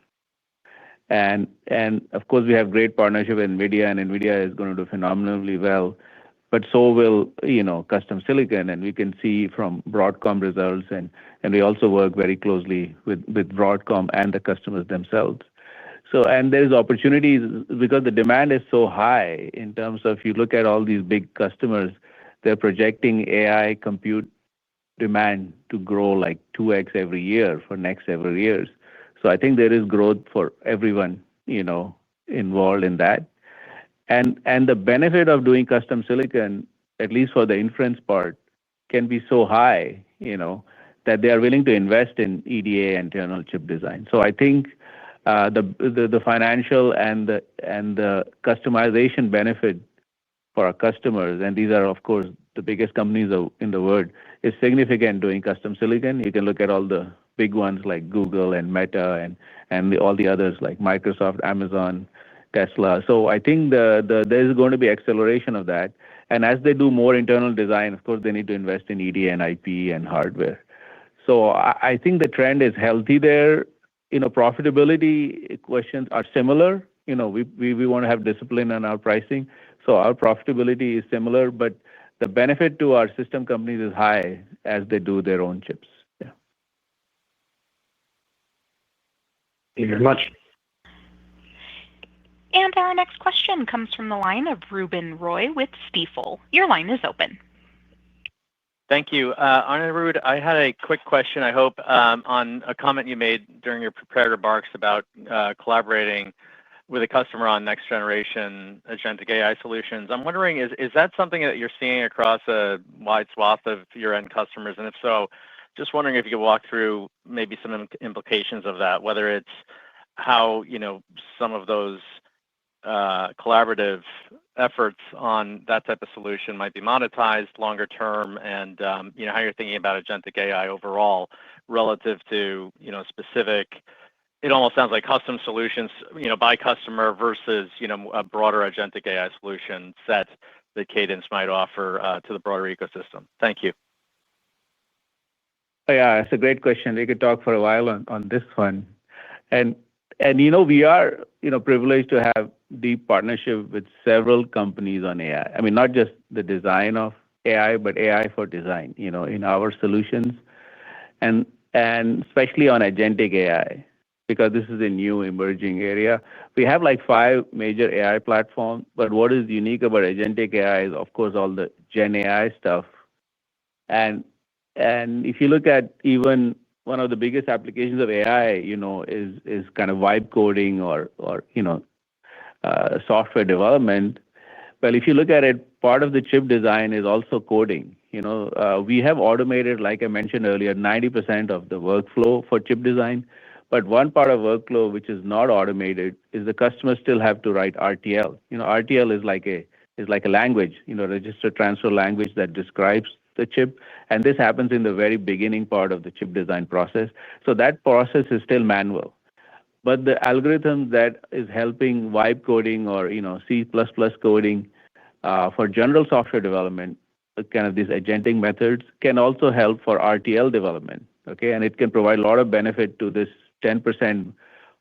And of course, we have great partnership with NVIDIA, and NVIDIA is going to do phenomenally well. But so will, custom silicon, and we can see from Broadcom results, and we also work very closely with Broadcom and the customers themselves. So, and there's opportunities because the demand is so high in terms of, you look at all these big customers, they're projecting AI compute demand to grow like 2x every year for next several years. So I think there is growth for everyone, involved in that. And the benefit of doing custom silicon, at least for the inference part, can be so high, that they are willing to invest in EDA and internal chip design. So I think the financial and the customization benefit for our customers, and these are of course the biggest companies in the world, is significant doing custom silicon. You can look at all the big ones like Google and Meta and all the others like Microsoft, Amazon, Tesla. So I think there is going to be acceleration of that. And as they do more internal design, of course, they need to invest in EDA and IP and hardware. So I think the trend is healthy there. Profitability questions are similar. We want to have discipline on our pricing. So our profitability is similar, but the benefit to our system companies is high as they do their own chips. Yeah. Thank you very much. And our next question comes from the line of Ruben Roy with Stifel. Your line is open. Thank you. Anirudh, I had a quick question, I hope, on a comment you made during your prepared remarks about collaborating with a customer on next generation agentic AI solutions. I'm wondering, is that something that you're seeing across a wide swath of your end customers? And if so, just wondering if you could walk through maybe some implications of that, whether it's how, some of those collaborative efforts on that type of solution might be monetized longer term, and how you're thinking about agentic AI overall relative to specific. It almost sounds like custom solutions, by customer versus a broader agentic AI solution set that Cadence might offer to the broader ecosystem. Thank you. Yeah, it's a great question. We could talk for a while on this one, and we are privileged to have deep partnership with several companies on AI. I mean, not just the design of AI, but AI for design, in our solutions, and especially on agentic AI, because this is a new emerging area. We have like 5 major AI platforms, but what is unique about agentic AI is, of course, all the Gen AI stuff. And if you look at even one of the biggest applications of AI, is kind of vibe coding or software development. Well, if you look at it, part of the chip design is also coding. We have automated, like I mentioned earlier, 90% of the workflow for chip design. But one part of workflow which is not automated is the customers still have to write RTL. RTL is like a language, register transfer language that describes the chip. And this happens in the very beginning part of the chip design process. So that process is still manual. But the algorithm that is helping vibe coding or C++ coding for general software development, kind of these agentic methods, can also help for RTL development. Okay, and it can provide a lot of benefit to this 10%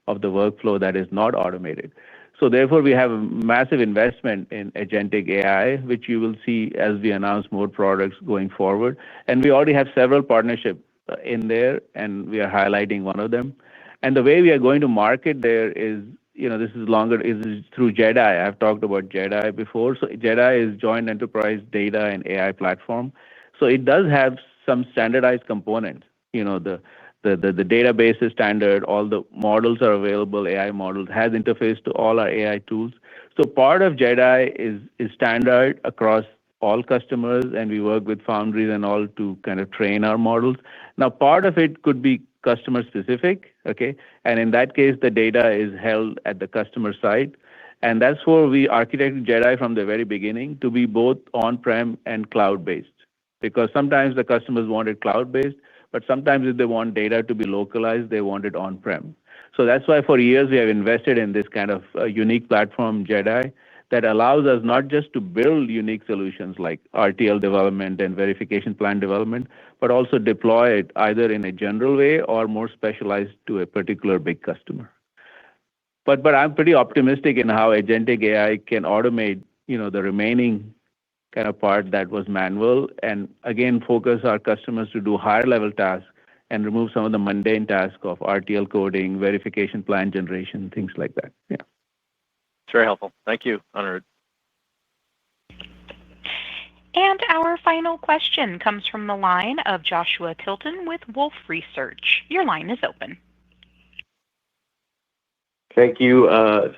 of the workflow that is not automated. So therefore, we have a massive investment in agentic AI, which you will see as we announce more products going forward. And we already have several partnerships in there, and we are highlighting one of them. And the way we are going to market there is, this is longer, is through JEDI. I've talked about JEDI before. So JEDI is Joint Enterprise Data and AI Platform. So it does have some standardized components. The database is standard, all the models are available, AI models, has interface to all our AI tools. So part of JEDI is standard across all customers, and we work with foundries and all to kind of train our models. Now, part of it could be customer specific, okay? And in that case, the data is held at the customer side. And that's where we architected JEDI from the very beginning to be both on-prem and cloud-based. Because sometimes the customers want it cloud-based, but sometimes if they want data to be localized, they want it on-prem. So that's why for years we have invested in this kind of unique platform, JEDI, that allows us not just to build unique solutions like RTL development and verification plan development, but also deploy it either in a general way or more specialized to a particular big customer. But I'm pretty optimistic in how agentic AI can automate, the remaining kind of part that was manual, and again focus our customers to do higher level tasks and remove some of the mundane tasks of RTL coding, verification plan generation, things like that. Yeah. It's very helpful. Thank you, Anirudh. And our final question comes from the line of Joshua Tilton with Wolfe Research. Your line is open. Thank you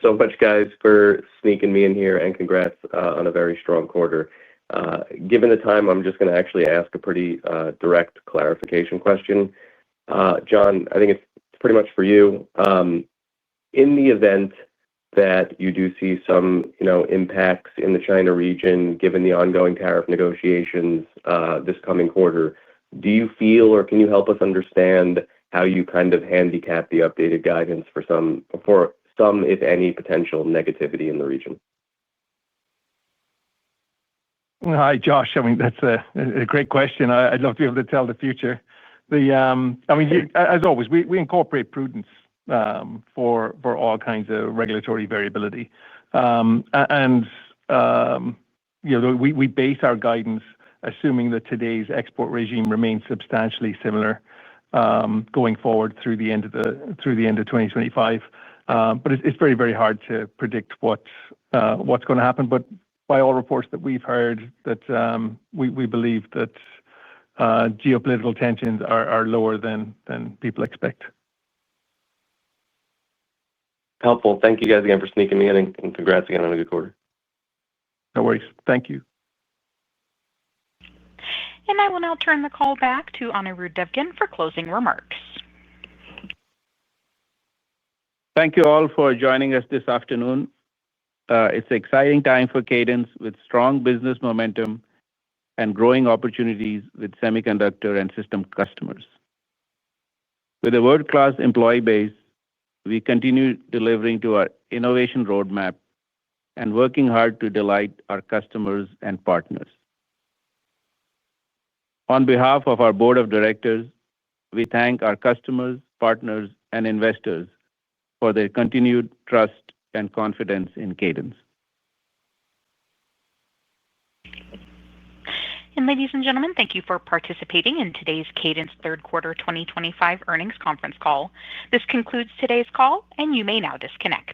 so much, guys, for sneaking me in here, and congrats on a very strong quarter. Given the time, I'm just going to actually ask a pretty direct clarification question. John, I think it's pretty much for you. In the event that you do see some, impacts in the China region, given the ongoing tariff negotiations this coming quarter, do you feel, or can you help us understand how you kind of handicap the updated guidance for some, if any, potential negativity in the region? Hi, Josh. I mean, that's a great question. I'd love to be able to tell the future. As always, we incorporate prudence for all kinds of regulatory variability, we base our guidance assuming that today's export regime remains substantially similar going forward through the end of 2025. But it's very, very hard to predict what's going to happen. But by all reports that we've heard, that we believe that geopolitical tensions are lower than people expect. Helpful. Thank you guys again for sneaking me in, and congrats again on a good quarter. No worries. Thank you. And I will now turn the call back to Anirudh Devgan for closing remarks. Thank you all for joining us this afternoon. It's an exciting time for Cadence with strong business momentum and growing opportunities with semiconductor and system customers. With a world-class employee base, we continue delivering to our innovation roadmap and working hard to delight our customers and partners. On behalf of our board of directors, we thank our customers, partners, and investors for their continued trust and confidence in Cadence. And ladies and gentlemen, thank you for participating in today's Cadence third quarter 2025 earnings conference call. This concludes today's call, and you may now disconnect.